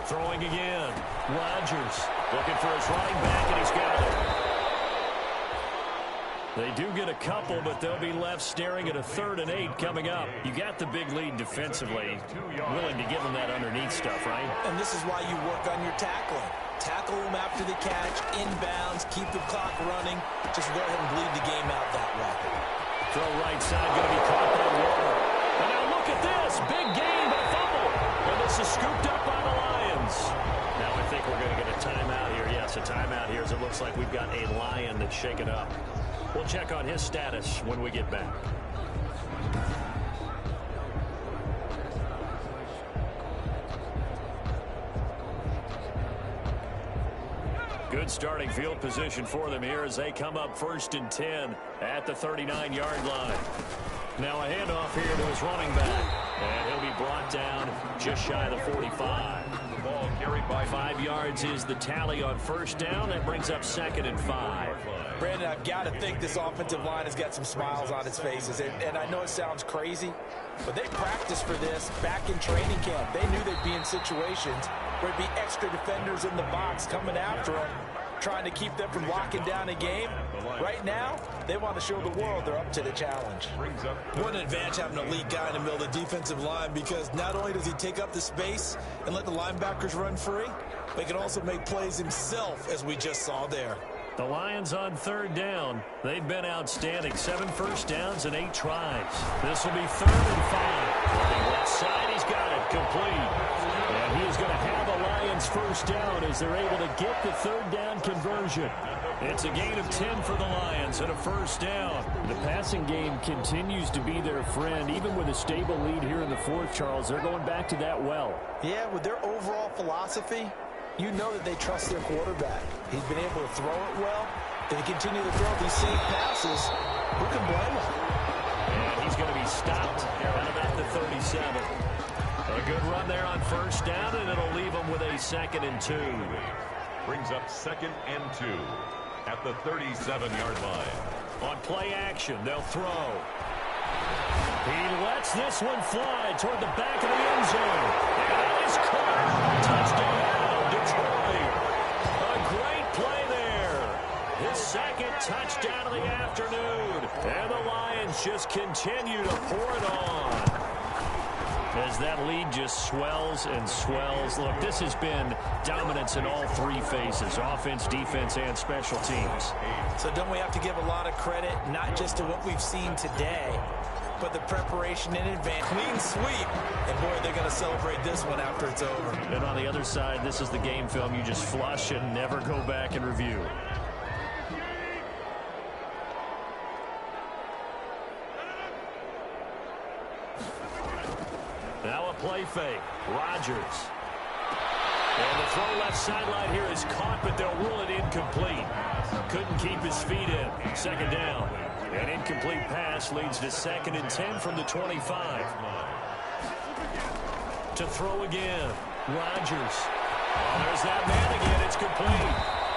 Throwing again. Rodgers looking for his running back, and he's got it. They do get a couple, but they'll be left staring at a 3rd and 8 coming up. You got the big lead defensively. Willing to give them that underneath stuff, right? And this is why you work on your tackling. Tackle them after the catch, inbounds, keep the clock running. Just go ahead and bleed the game out that way. Throw right side, going to be caught by Waller. And now look at this. Big gain, but a fumble. And this is scooped up by the Lions. Now I think we're going to get a timeout here. Yes, a timeout here as it looks like we've got a Lion that's shaken up. We'll check on his status when we get back. Good starting field position for them here as they come up 1st and 10 at the 39-yard line. Now a handoff here to his running back. And he'll be brought down just shy of the 45. The ball carried by 5 yards is the tally on 1st down. That brings up 2nd and 5. Brandon, I've got to think this offensive line has got some smiles on its faces. And I know it sounds crazy, but they practiced for this back in training camp. They knew they'd be in situations where it'd be extra defenders in the box coming after them, trying to keep them from locking down a game. Right now, they want to show the world they're up to the challenge. What an advantage having an elite guy in the middle of the defensive line, because not only does he take up the space and let the linebackers run free, but he can also make plays himself, as we just saw there. The Lions on 3rd down. They've been outstanding. 7 first downs and 8 tries. This will be 3rd and 5. Looking left side, he's got it complete. And he is going to have a Lions 1st down as they're able to get the 3rd down conversion. It's a gain of 10 for the Lions and a 1st down. The passing game continues to be their friend. Even with a stable lead here in the 4th, Charles, they're going back to that well. Yeah, with their overall philosophy, you know that they trust their quarterback. He's been able to throw it well. They continue to throw these safe passes. Who can blame him? And he's going to be stopped at about the 37. A good run there on 1st down, and it'll leave them with a 2nd and 2. brings up 2nd and 2 at the 37-yard line. On play action, they'll throw. He lets this one fly toward the back of the end zone. And it's caught. Touchdown, Detroit. A great play there. His 2nd touchdown of the afternoon. And the Lions just continue to pour it on. As that lead just swells and swells. Look, this has been dominance in all 3 phases, offense, defense, and special teams. So don't we have to give a lot of credit, not just to what we've seen today, but the preparation in advance. Clean sweep. And, boy, they're going to celebrate this one after it's over. And on the other side, this is the game film you just flush and never go back and review. Now a play fake. Rodgers. And the throw left sideline here is caught, but they'll rule it incomplete. Couldn't keep his feet in. 2nd down. An incomplete pass leads to 2nd and 10 from the 25. To throw again. Rodgers. Oh, there's that man again. It's complete.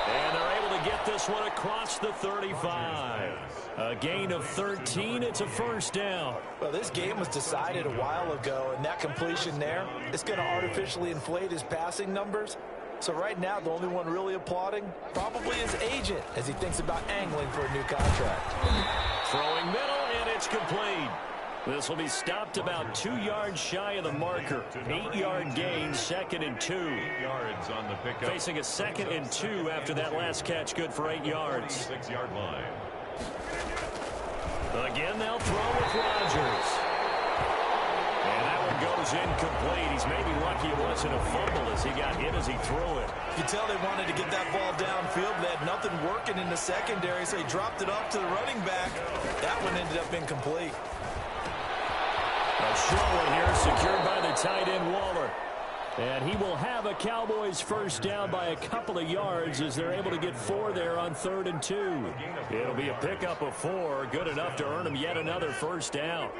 And they're able to get this one across the 35. A gain of 13. It's a 1st down. Well, this game was decided a while ago, and that completion there is going to artificially inflate his passing numbers. So right now, the only one really applauding probably his agent as he thinks about angling for a new contract. Throwing middle, and it's complete. This will be stopped about 2 yards shy of the marker. 8-yard gain, 2nd and 2. 8 yards on the pickup. Facing a 2nd and 2 after that last catch, good for 8 yards. 6-yard line. Again, they'll throw with Rodgers. And that one goes incomplete. He's maybe lucky it wasn't a fumble as he got hit as he threw it. You can tell they wanted to get that ball downfield. They had nothing working in the secondary, so he dropped it off to the running back. That one ended up incomplete. A short one here secured by the tight end Waller. And he will have a Cowboys 1st down by a couple of yards as they're able to get 4 there on 3rd and 2. It'll be a pickup of 4, good enough to earn him yet another 1st down.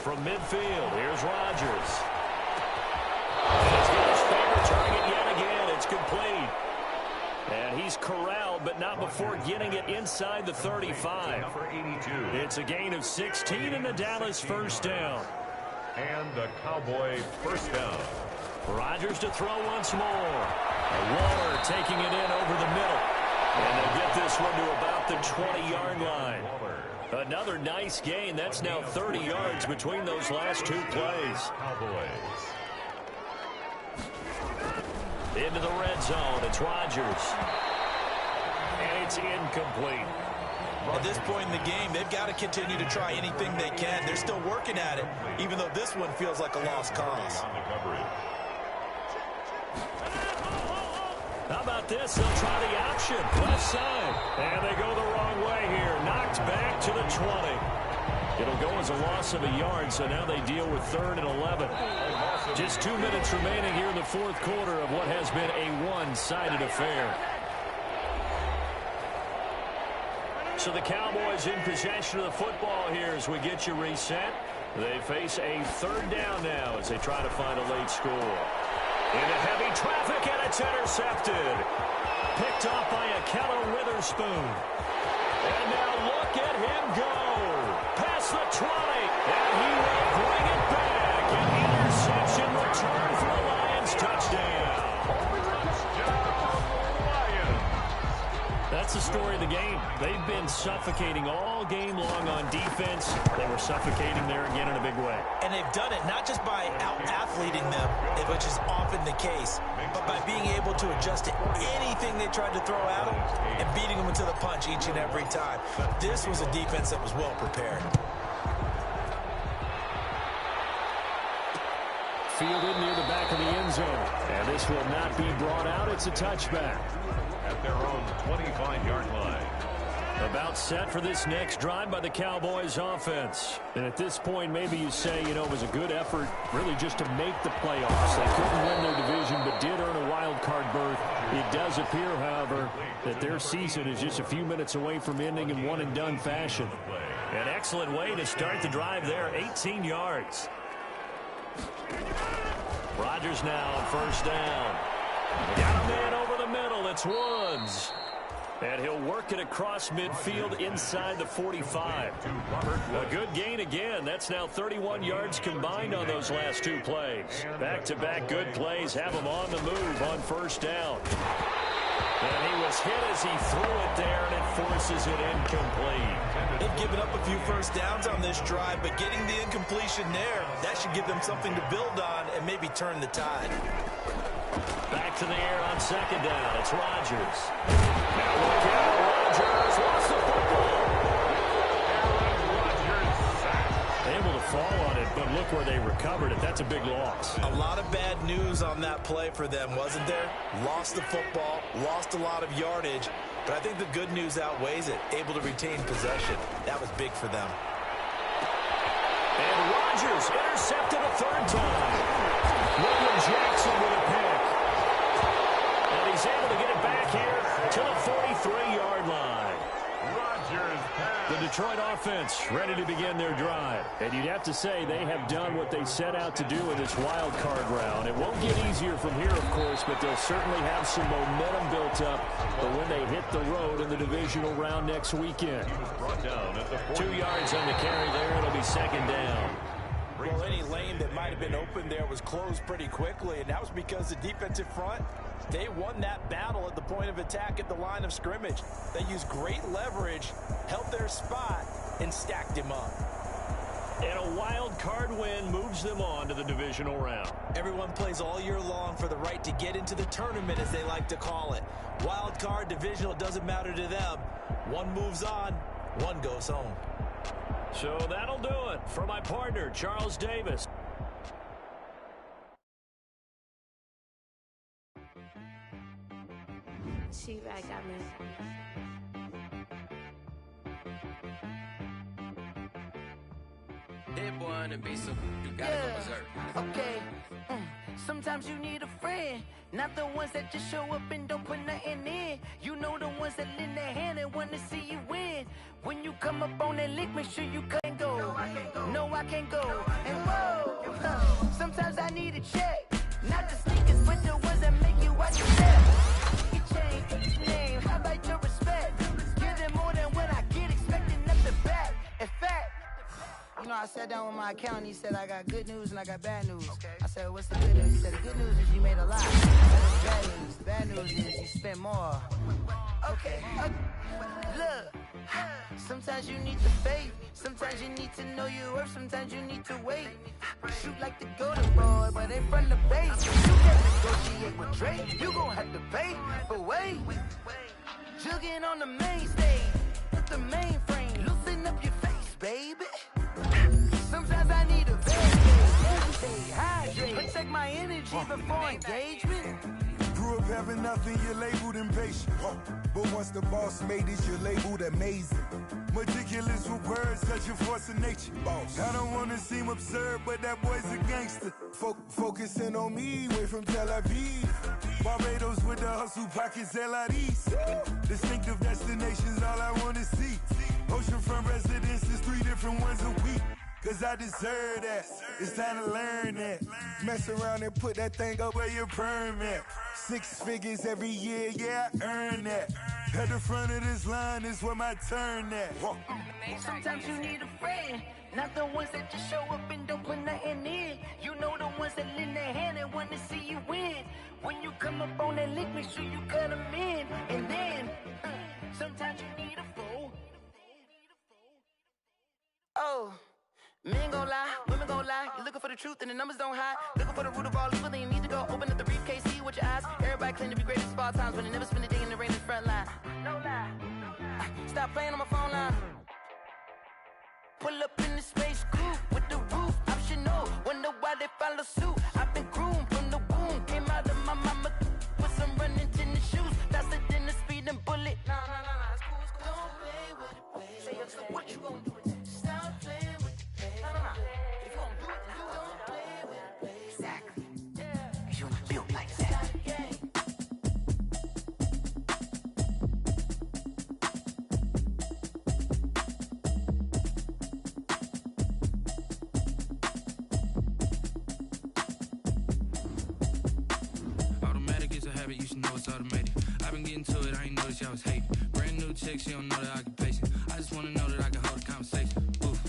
From midfield, here's Rodgers. He's got his favorite target yet again. It's complete. And he's corralled, but not before getting it inside the 35. Number 82. It's a gain of 16 and the Dallas first down. And the Cowboy first down. Rodgers to throw once more. Waller taking it in over the middle. And they'll get this one to about the 20-yard line. Another nice gain. That's now 30 yards between those last two plays. Cowboys. Into the red zone. It's Rodgers. And it's incomplete. At this point in the game, they've got to continue to try anything they can. They're still working at it, even though this one feels like a lost cause. How about this? They'll try the option. Left side. And they go the wrong way here. Knocked back to the 20. It'll go as a loss of a yard, so now they deal with 3rd and 11. Just 2 minutes remaining here in the fourth quarter of what has been a one-sided affair. So the Cowboys in possession of the football here as we get you reset. They face a 3rd down now as they try to find a late score. Into heavy traffic, and it's intercepted. Picked off by Akello Witherspoon. And now look at him go. Past the 20. And he will bring it back. An interception return for the Lions touchdown. That's the story of the game. They've been suffocating all game long on defense. They were suffocating there again in a big way. And they've done it not just by out-athleting them, which is often the case, but by being able to adjust to anything they tried to throw at them and beating them into the punch each and every time. This was a defense that was well prepared. Fielded near the back of the end zone. And this will not be brought out. It's a touchback. At their own 25-yard line. About set for this next drive by the Cowboys offense. And at this point, maybe you say, you know, it was a good effort really just to make the playoffs. They couldn't win their division, but did earn a wild card berth. It does appear, however, that their season is just a few minutes away from ending in one-and-done fashion. An excellent way to start the drive there, 18 yards. Rodgers now on first down. Got a man over the middle. It's Woods. And he'll work it across midfield inside the 45. A good gain again. That's now 31 yards combined on those last two plays. Back-to-back good plays have him on the move on first down. And he was hit as he threw it there, and it forces it incomplete. They've given up a few first downs on this drive, but getting the incompletion there, that should give them something to build on and maybe turn the tide. Back to the air on second down. It's Rodgers. Now look out. Rodgers lost the football. Able to fall on it, but look where they recovered it. That's a big loss. A lot of bad news on that play for them, wasn't there? Lost the football, lost a lot of yardage, but I think the good news outweighs it. Able to retain possession. That was big for them. And Rodgers intercepted a 3rd time. William Jackson with a pick. And he's able to get it back here to the 43-yard line. The Detroit offense ready to begin their drive. And you'd have to say they have done what they set out to do in this wild card round. It won't get easier from here, of course, but they'll certainly have some momentum built up for when they hit the road in the divisional round next weekend. 2 yards on the carry there. It'll be second down. Well, any lane that might have been open there was closed pretty quickly, and that was because the defensive front, they won that battle at the point of attack at the line of scrimmage. They used great leverage, held their spot, and stacked him up. And a wild card win moves them on to the divisional round. Everyone plays all year long for the right to get into the tournament, as they like to call it. Wild card, divisional, doesn't matter to them. One moves on, one goes home. So that'll do it for my partner, Charles Davis. She back got me. Hit one and be so you gotta go berserk. Okay. Sometimes you need a friend, not the ones that just show up and don't put nothing in. You know the ones that lend their hand and want to see you win. When you come up on that lick, make sure you can't go. No, I can't go. And whoa, sometimes I need a check, not the sneakers, but the ones that make you watch your step. It changed. I sat down with my accountant. He said I got good news and I got bad news. I said, what's the good news? He said, the good news is you made a lot. The bad news. The bad news is you spent more. Okay. Look. Sometimes you need the faith. Sometimes you need to know your worth. Sometimes you need to wait. Shoot like the golden boy, but ain't from the base. You can't negotiate with Drake. You gon' have to pay. But wait. Jugging on the main stage. With the mainframe. Loosen up your face, baby. Sometimes I need a vacation. Stay hydrated. Protect my energy before engagement. Grew up having nothing, you're labeled impatient. But once the boss made it, you're labeled amazing. Meticulous with words, such a force of nature. I don't wanna seem absurd, but that boy's a gangster. Focusing on me, way from Tel Aviv. Barbados with the hustle pockets, LIDs. Distinctive destinations, all I wanna see. Oceanfront residences, 3 different ones a week. Cause I deserve that, it's time to learn that. Mess around and put that thing up where your perm at. 6 figures every year, yeah, I earn that. At the front of this line is where my turn at. Sometimes you need a friend, not the ones that just show up and don't put nothing in. You know the ones that lend their hand and want to see you win. When you come up on that link, make sure you cut them in. And then, sometimes you need a fool. Oh. Men gon' lie, women gon' lie. You're looking for the truth and the numbers don't hide. Looking for the root of all evil, then you need to go open up the briefcase, see with your eyes. Everybody claim to be greatest of all times, but they never spend a day in the rain in the front line. No lie. Stop playing on my phone line. Pull up in the space coupe with the roof optional. Wonder why they follow suit. I've been groomed from the womb. Came out of my mama with some running tennis shoes. Faster than the speeding bullet. Nah, it's cool, it's cool. Don't play with it, play. Say, what you gonna do with that? Stop playing with it. If you gon' do it, you don't play with it. Exactly. Cause you ain't built like that. Automatic is a habit, you should know it's automated. I've been getting to it, I ain't noticed y'all was hating. Brand new chick, she don't know the occupation. I just wanna know that I can hold a conversation. Oof.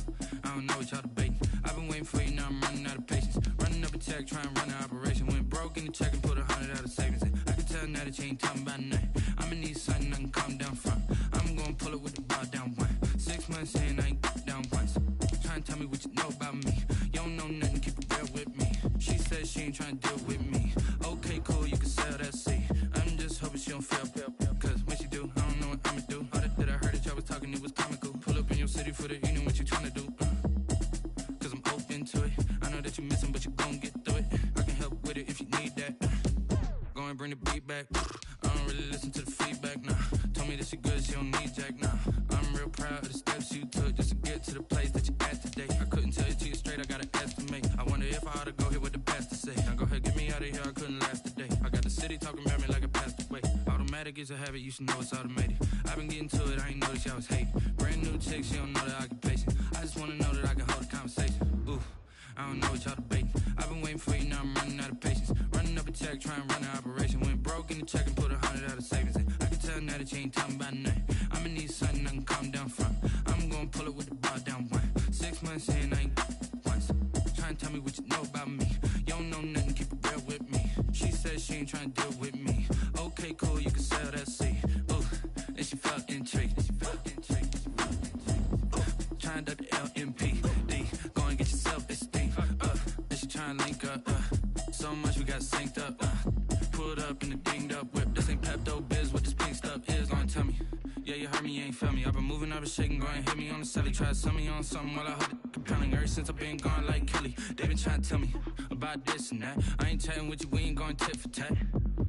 I don't know what y'all debating. I've been waiting for you, now I'm running out of patience. Running up a check, trying to run an operation. Went broke in the check and put 100 out of savings in. I can tell now that you ain't talking about nothing. I'ma need something I can calm down from. I'm gonna pull it with the bar down one. 6 months in, I ain't down once. Trying to tell me what you know about me. You don't know nothing, keep it real with me. She said she ain't trying to deal with me. Okay, cool, you can sell that seat. I'm just hoping she don't feel. Cause when she do, I don't know what I'ma do. All that I heard that y'all was talking, it was comical. Pull up in your city for the evening, what you trying to do? Cause I'm open to it. I know that you missing, but you gon' get through it. I can help with it if you need that. Go and bring the beat back. I don't really listen to the feedback, nah. Told me that she good, she don't need jack, nah. I'm real proud of the steps you took just to get to the place that you at today. I couldn't tell you to you straight, I gotta estimate. I wonder if I ought to go here with the best to say. Now go ahead, get me out of here, I couldn't last today. I got the city talking about me like a passed away. Automatic is a habit, you should know it's automated. I've been getting to it, I ain't noticed y'all was hating. Brand new chick, she don't know the occupation. I just wanna know that I can hold a conversation. Ooh, I don't know what y'all debating. I've been waiting for you, now I'm running out of patience. Running up a check, trying to run an operation. Went broke in the check and put 100 out of savings in. I can tell now that you ain't talking about nothing. I'ma need something I can calm down from. I'm gonna pull it with the bar down one. 6 months in, I ain't once. Trying to tell me what you know about me. You don't know nothing, keep it real with me. She said she ain't trying to deal with me. Okay, cool, you can sell that seat. Ooh, and she felt intrigued. Trying to duck the LMPD. Go and get yourself esteem. And she trying to link up. So much we got synced up. Pulled up in the dinged up whip. This ain't Pepto-Biz, what this pink stuff is. Long tell me. Yeah, you heard me, you ain't felt me. I've been moving, I've been shaking, go and hit me on the celly. Try to sell me on something while I hold it compelling. Ever since I've been gone like Kelly, they been trying to tell me about this and that. I ain't chatting with you, we ain't going tit for tat.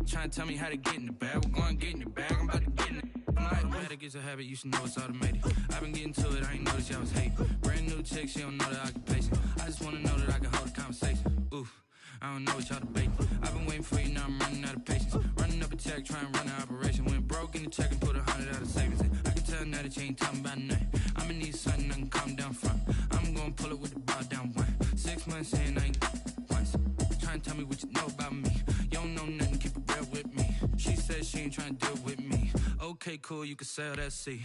Trying to tell me how to get in the bag. We're going to get in the bag, I'm about to get in it. Automatic is a habit, you should know it's automated. I've been getting to it, I ain't noticed y'all was hating. Brand new chick, she don't know the occupation. I just wanna know that I can hold a conversation. Oof, I don't know what y'all debating. I've been waiting for you, now I'm running out of patience. Running up a check, trying to run an operation. Went broke in the check and put 100 out of savings in. I can tell now that you ain't talking about nothing. I'ma need something I can calm down from. I'm gonna pull it with the bar down one. 6 months in, I ain't once. Trying to tell me what you know about me. You don't know nothing, keep it real with me. She said she ain't trying to deal with me. Okay, cool, you can sell that seat.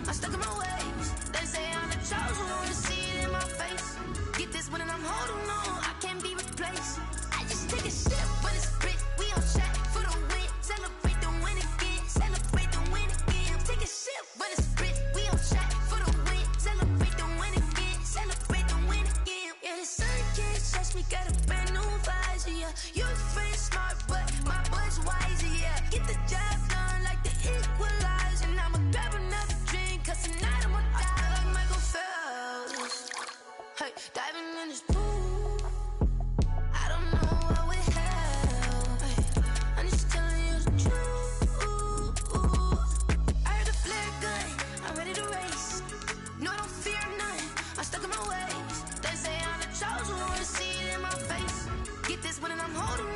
I'm stuck in my ways. They say I'm the chosen one, see it in my face. Get this one and I'm holding on, I can't be replaced. I just take a sip when it's spit. We on track for the win. Celebrate the win again. Celebrate the win again. Take a sip when it's spit. We on track for the win. Celebrate the win again. Celebrate the win again. Yeah, the sun can't touch me. Got a brand new visor. Yeah, your friend smart, but my bud's wiser. Yeah, get the job done like the equalizer. And I'ma grab another drink, 'cause tonight I'ma die like Michael Phelps. Hey, diving in this pool. I don't know what would help. Hey, I'm just telling you the truth. I heard the flare gun, I'm ready to race. No, I don't fear none, I'm stuck in my ways. They say I'm the chosen one, see it in my face. Get this one and I'm holding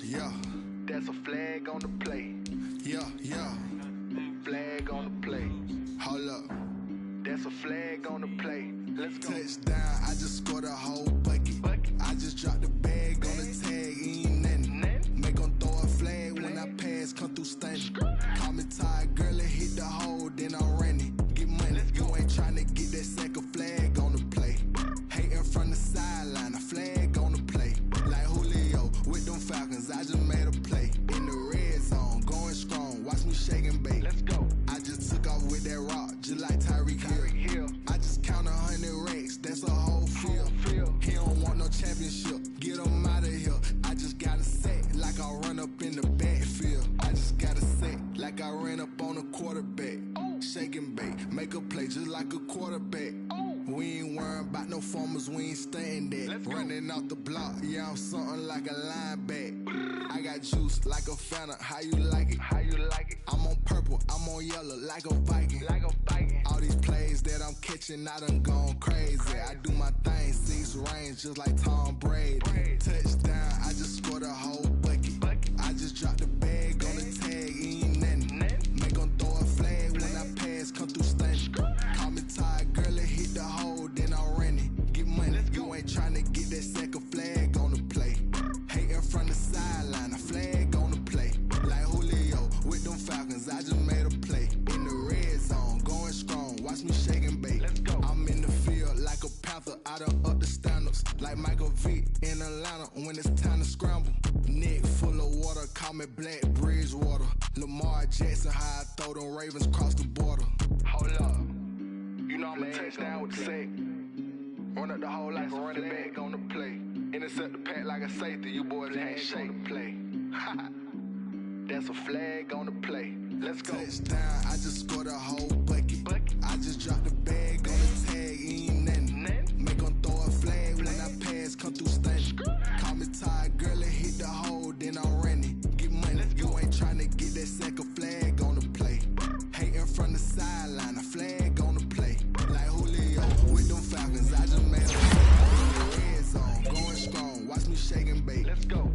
yeah. That's a flag on the play. Yeah, yeah. Flag on the play. Hold up. That's a flag on the play. Let's go. Touchdown, I just scored a whole bucket. I just dropped the bag on the tag, ain't nothing. Make them throw a flag when I pass, come through stunning. Call me tired, girl, and hit the hole, then I'm running. Get money, you ain't tryna get that second flag on the play. Hating from the sideline, a flag on the play. Like Julio with them Falcons, I just made a play. In the red zone, going strong, watch me shake and bake. Let's go. I just took off with that rock, just like Tyreek Hill. I just count 100 racks, that's a whole field. He don't want no championship, get him out of here. I just got a set, like I run up in the backfield. I just got a set, like I ran up on a quarterback. Shake and bake, make a play just like a quarterback. We ain't worrying about no formers, we ain't staying there. Running off the block, yeah, I'm something like a linebacker. I got juice like a Fanta, how you like it? How you like it? I'm on purple, I'm on yellow, like a Viking. Like a Viking. All these plays that I'm catching, I done gone crazy. I do my thing, 6 range, just like Tom Brady. Touchdown, I just scored a whole bucket. I just dropped the bag on the tag, ain't nothing. Make them throw a flag when I pass, come through stunning. Call me tired, girl, and hit the hole, then I'm running. Get money, you ain't tryna get that second flag on the play. Hating from the sideline, a flag on the play. Like Julio with them Falcons, I just made a play. In the red zone, going strong, watch me shake and bake. Let's go. I'm in the field like a Panther, I done up the standards. Like Michael Vick in Atlanta when it's time to scramble. Neck full of water, call me Black Bridgewater. Lamar Jackson, how I throw them Ravens cross the border. Hold up. You know I'm a touchdown with the sack. Run up the hole like a running back on the play. Intercept the pack like a safety, you boys can't shake the play. That's a flag on the play. Let's go. Touchdown, I just scored a whole bucket. I just dropped the bag on the tag, ain't nothing. Make them throw a flag when I pass, come through stunning. Call me tired, girl, and hit the hole, then I'm running. Get money, you ain't tryna get that second flag on the play. Hating from the sideline, a flag on the play. Like Julio with them Falcons, I just made a play. In the red zone, going strong, watch me shake and bake. Let's go.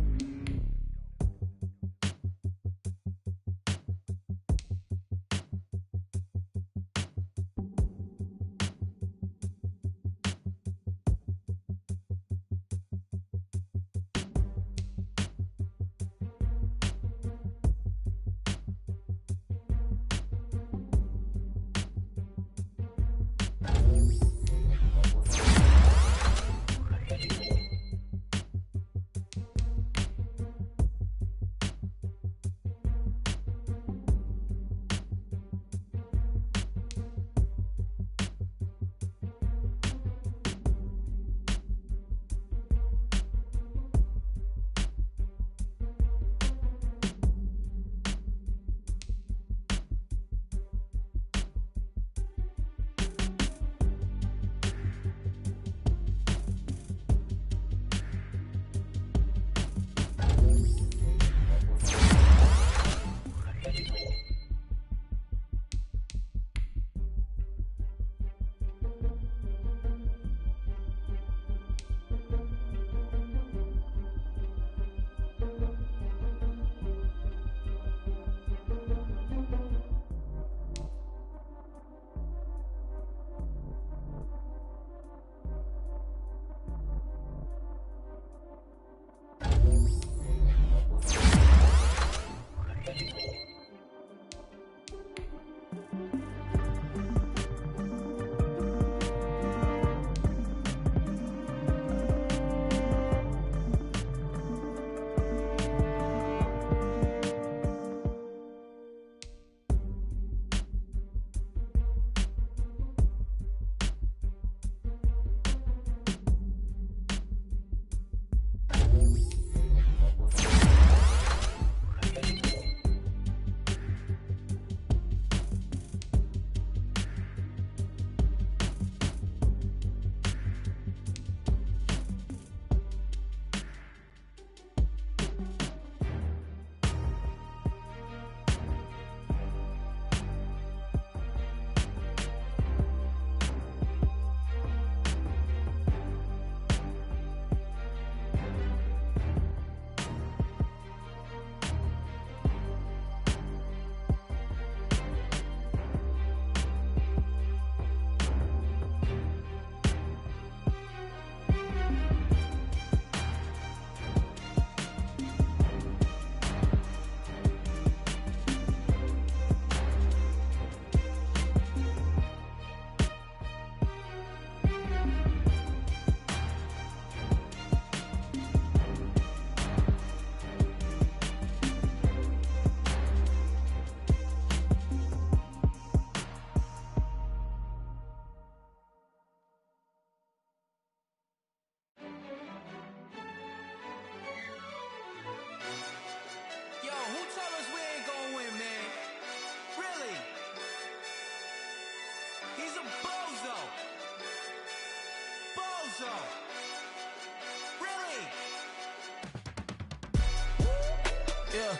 Yeah,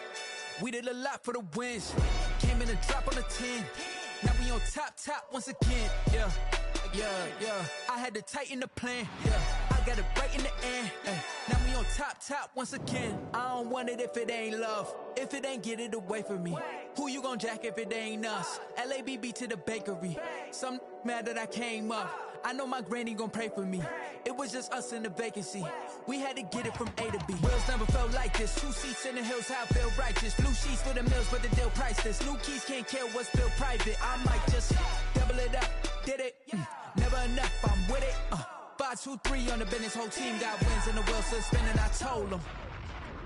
we did a lot for the wins. Came in and dropped on the 10. Now we on top once again. Yeah. I had to tighten the plan. Yeah, I got it right in the end. Now we on top once again. I don't want it if it ain't love. If it ain't, get it away from me. Who you gon' jack if it ain't us? LABB to the bakery. Some mad that I came up. I know my granny gon' pray for me. It was just us in the vacancy. We had to get it from A to B. Wheels never felt like this. 2 seats in the hills, how I feel righteous. Blue sheets for the mills, but the deal priceless. New keys can't care what's built private. I might just double it up. Did it? Never enough, I'm with it. 5, 2, 3 on the business. Whole team got wins and the wheels still spinning. I told them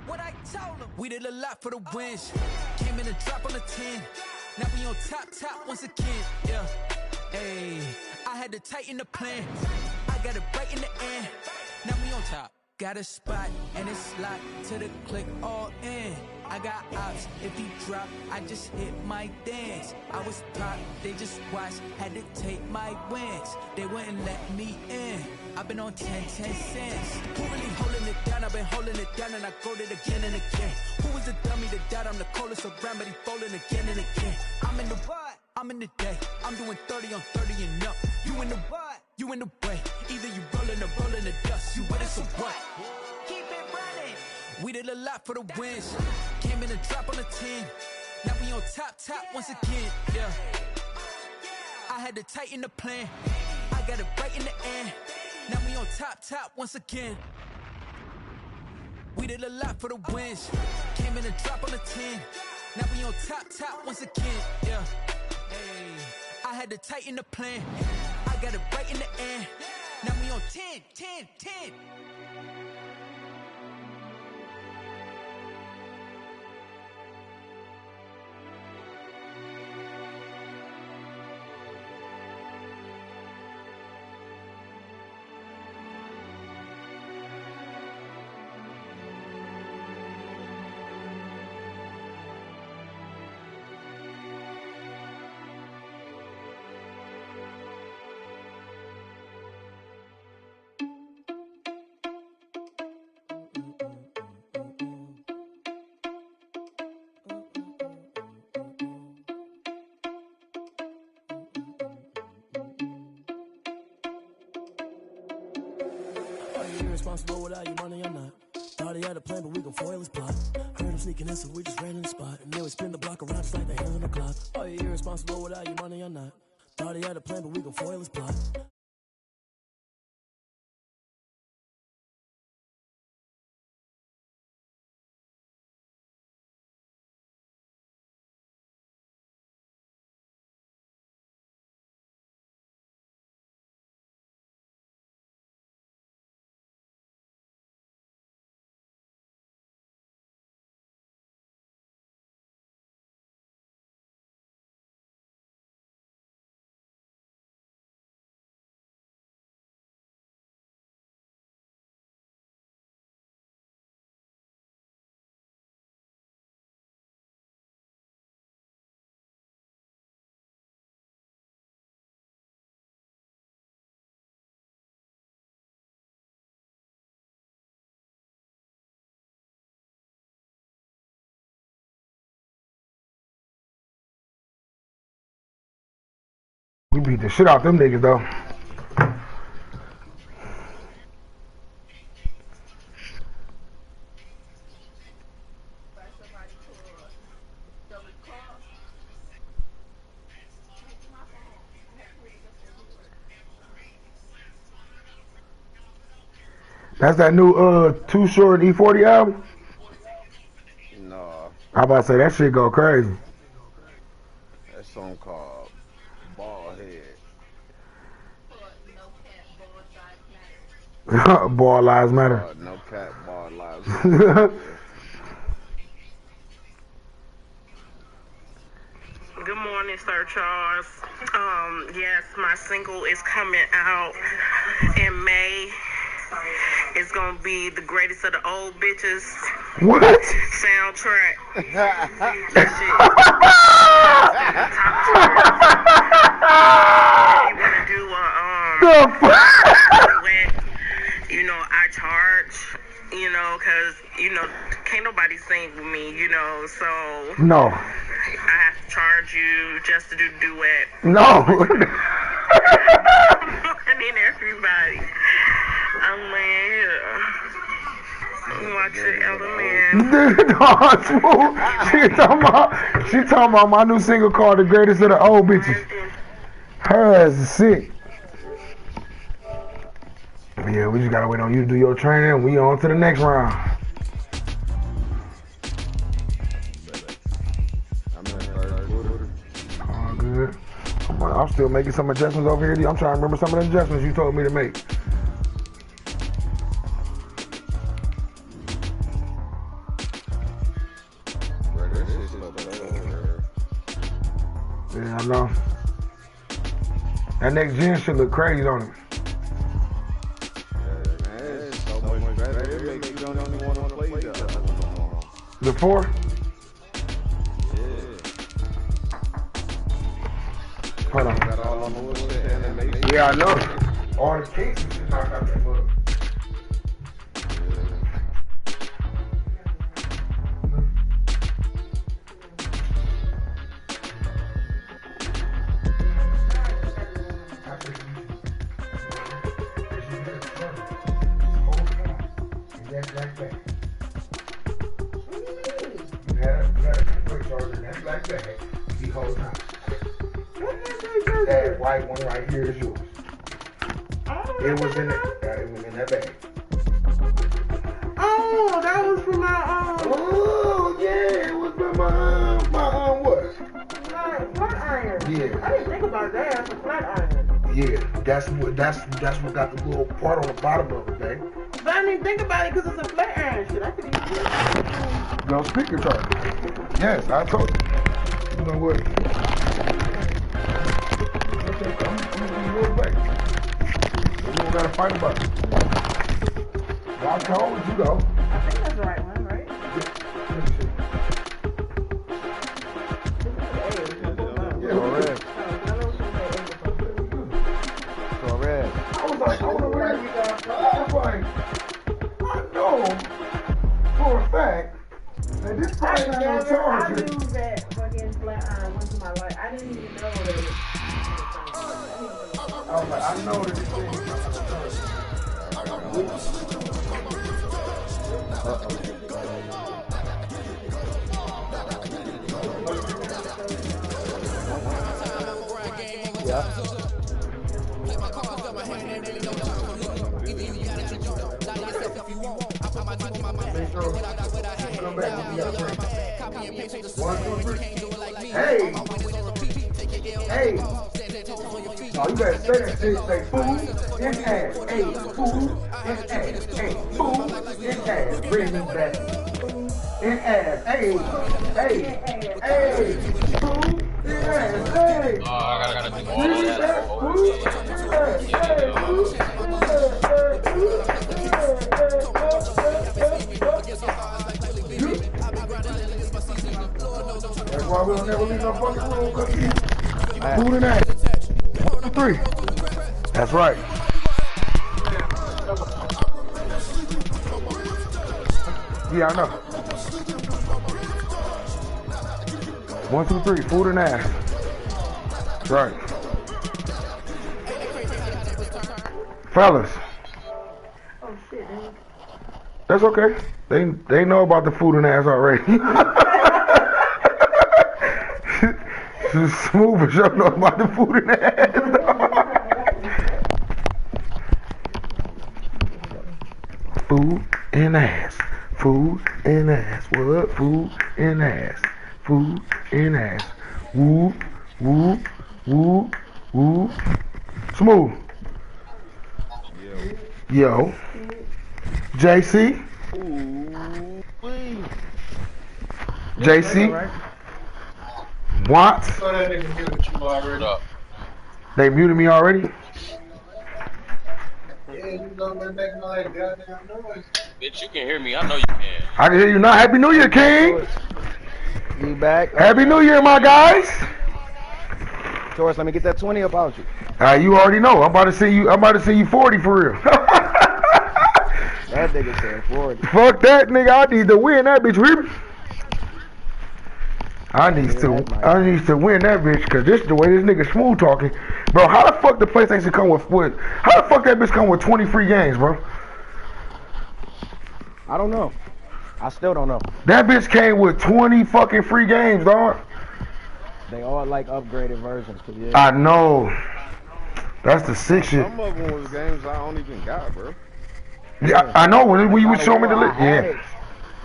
what I told them. We did a lot for the wins. Came in and dropped on the 10. Now we on top once again. Yeah. Hey, I had to tighten the plan. I got it right in the end. Now we on top. Got a spot and it's locked to the click all in. I got ops, if he drop, I just hit my dance. I was top, they just watched, had to take my wins. They wouldn't let me in. I've been on 10 cents. Who really holding it down? I've been holding it down and I go it again and again. Who was the dummy that died? I'm the coldest around, but he folding again and again. I'm in the what? I'm in the day. I'm doing 30 on 30 and up. You in the what? You in the way. Either you rolling or rolling the dust. You with us or what? Keep it running. We did a lot for the wins. Came in and dropped on the 10. Now we on top once again. Yeah. I had to tighten the plan. I got it right in the end. Now we on top once again. We did a lot for the wins. Came in and dropped on the 10. Now we on top once again. Yeah. Hey, I had to tighten the plan. I got it right in the end. Now we on 10. Irresponsible without your money, I'm not. Thought he had a plan, but we gon' foil his plot. Heard him sneaking in, so we just ran in the spot. And then we spin the block around just like the hands on the clock. Are you irresponsible without your money, I'm not. Thought he had a plan, but we gon' foil his plot. We beat the shit out them niggas though. That's that new Too Short E40 album? No. I about to say that shit go crazy. That song called Bald Head. Ball lives matter. No cap, ball lives matter. Good morning, Sir Charles. Yes, my single is coming out in May. It's gonna be the greatest of the old bitches. What? Soundtrack. That shit. Top tier. If you wanna do a you know, I charge, you know, because, you know, can't nobody sing with me, you know, so. No. I have to charge you just to do duet. No. I need everybody. I'm like, watch it, Elder Man. She talking about my new single called The Greatest of the Old Bitches. Her ass is sick. Yeah, we just gotta wait on you to do your training and we on to the next round. All good. I'm still making some adjustments over here. I'm trying to remember some of the adjustments you told me to make. Yeah, I know. That next gen should look crazy on it. The 4? Hold on. Yeah, I know. All the cases is not got that book. That white one right here is yours. It was in that bag. Oh, that was for my Oh yeah, it was for my what? Flat iron. Yeah. I didn't think about that. It's a flat iron. Yeah, that's what got the little part on the bottom of it, babe. But I didn't think about it because it's a flat iron shit. I could use it. Go speaker charger. Yes, I told you. You know what? Okay, I'm gonna go back. You don't gotta fight about it. I'll call with you though. I think that's the right one, right? Yeah, all red. It's all red. I was like, I know for a fact that this probably not gonna charge I you. knew that fucking flat iron went to my life. I didn't even know that it I was like, I know that this thing. Yeah. Come back when you got a drink. 1, 2, 3. Hey! Hey! Oh, you better say that shit. Say food and ass. Hey, food and ass. Hey, food and ass. Bring me back. Food and ass. Hey, hey, hey. Food and ass. Hey. Oh, I gotta do all Bring me that. back. Food and ass. Hey, food and that's why we'll never leave no fucking room, cause food and ass. 1, 2, 3. That's right. Yeah, I know. 1, 2, 3. Food and ass. That's right. Fellas. Oh shit, dude. That's okay. They know about the food and ass already. Smooth for sure know about the food and ass. Food and ass. Food and ass. What? Food and ass. Food and ass. Woo, woo, woo, woo. Smooth. Yo. JC. JC. Watts. They muted me already? Bitch, you can hear me. I know you can. I can hear you now. Happy New Year, King. You back? Happy New Year, my guys. Taurus, let me get that 20 up out you. You already know. I'm about to see you 40 for real. That nigga said 40. Fuck that, nigga. I need to win that bitch, Reaper. I need to win that bitch, because this is the way this nigga smooth talking. Bro, how the fuck the PlayStation come with how the fuck that bitch come with 20 free games, bro? I don't know. I still don't know. That bitch came with 20 fucking free games, dog. They all like upgraded versions. Yeah. I know. That's the sick shit. Some of them was games I don't even got, bro. Yeah, I know. When you would show me the list. Yeah.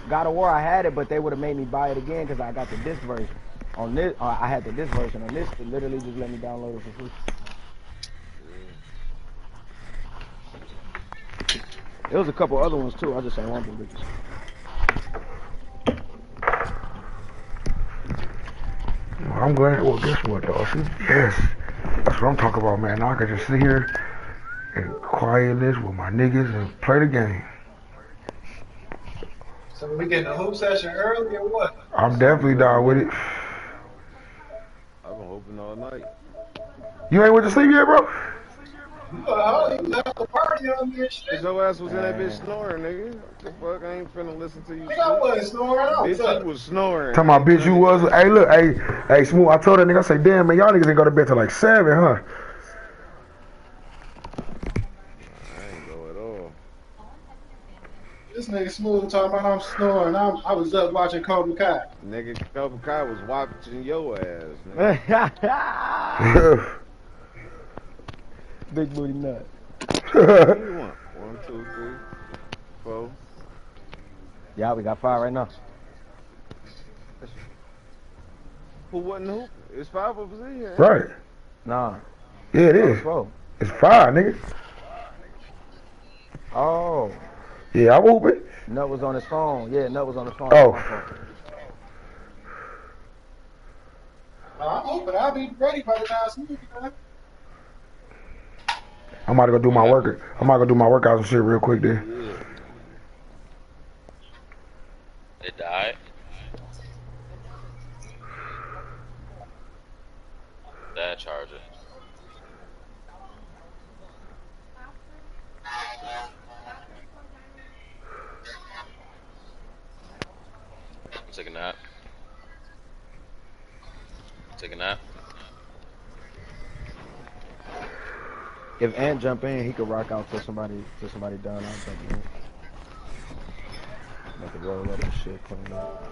God of War, I had it, but they would have made me buy it again because I got the disc version. On this, I had the disc version. On this, it literally just let me download it for free. There was a couple other ones too. I just ain't want them bitches. Well, I'm glad. Well, guess what, though? Yes, that's what I'm talking about, man. Now I can just sit here and quietness with my niggas and play the game. So we getting a hoop session early or what? I'm definitely down with it. I've been hoping all night. You ain't went to sleep yet, bro? You left the party on me and shit. Your ass was in that bitch snoring, nigga. What the fuck? I ain't finna listen to you. Nigga, I wasn't snoring. Bitch, you was snoring. Talking about bitch, you was. Hey, look, hey, Smooth. I told that nigga, I say, damn, man, y'all niggas ain't go to bed till like 7, huh? I ain't go at all. This nigga Smooth talking about I'm snoring. I was up watching Cobra Kai. Nigga, Cobra Kai was watching your ass, nigga. Big booty nut. What do you want? 1, 2, 3, 4. Yeah, we got 5 right now. Who wasn't hooping? It's 5 of us in here. Right. Nah. Yeah, it is. It's 5, nigga. Oh. Yeah, I'm hooping. Nut was on his phone. Yeah, Nut was on his phone. Oh. I'm hoping I'll be ready by the time Smooth man. I'm about to go do my workout. I'm about to go do my workouts and shit real quick, then. It died. That charger. Take a nap. Take a nap. If Ant jump in, he could rock out till somebody done. I'll jump in. Make it roll up and shit, clean up.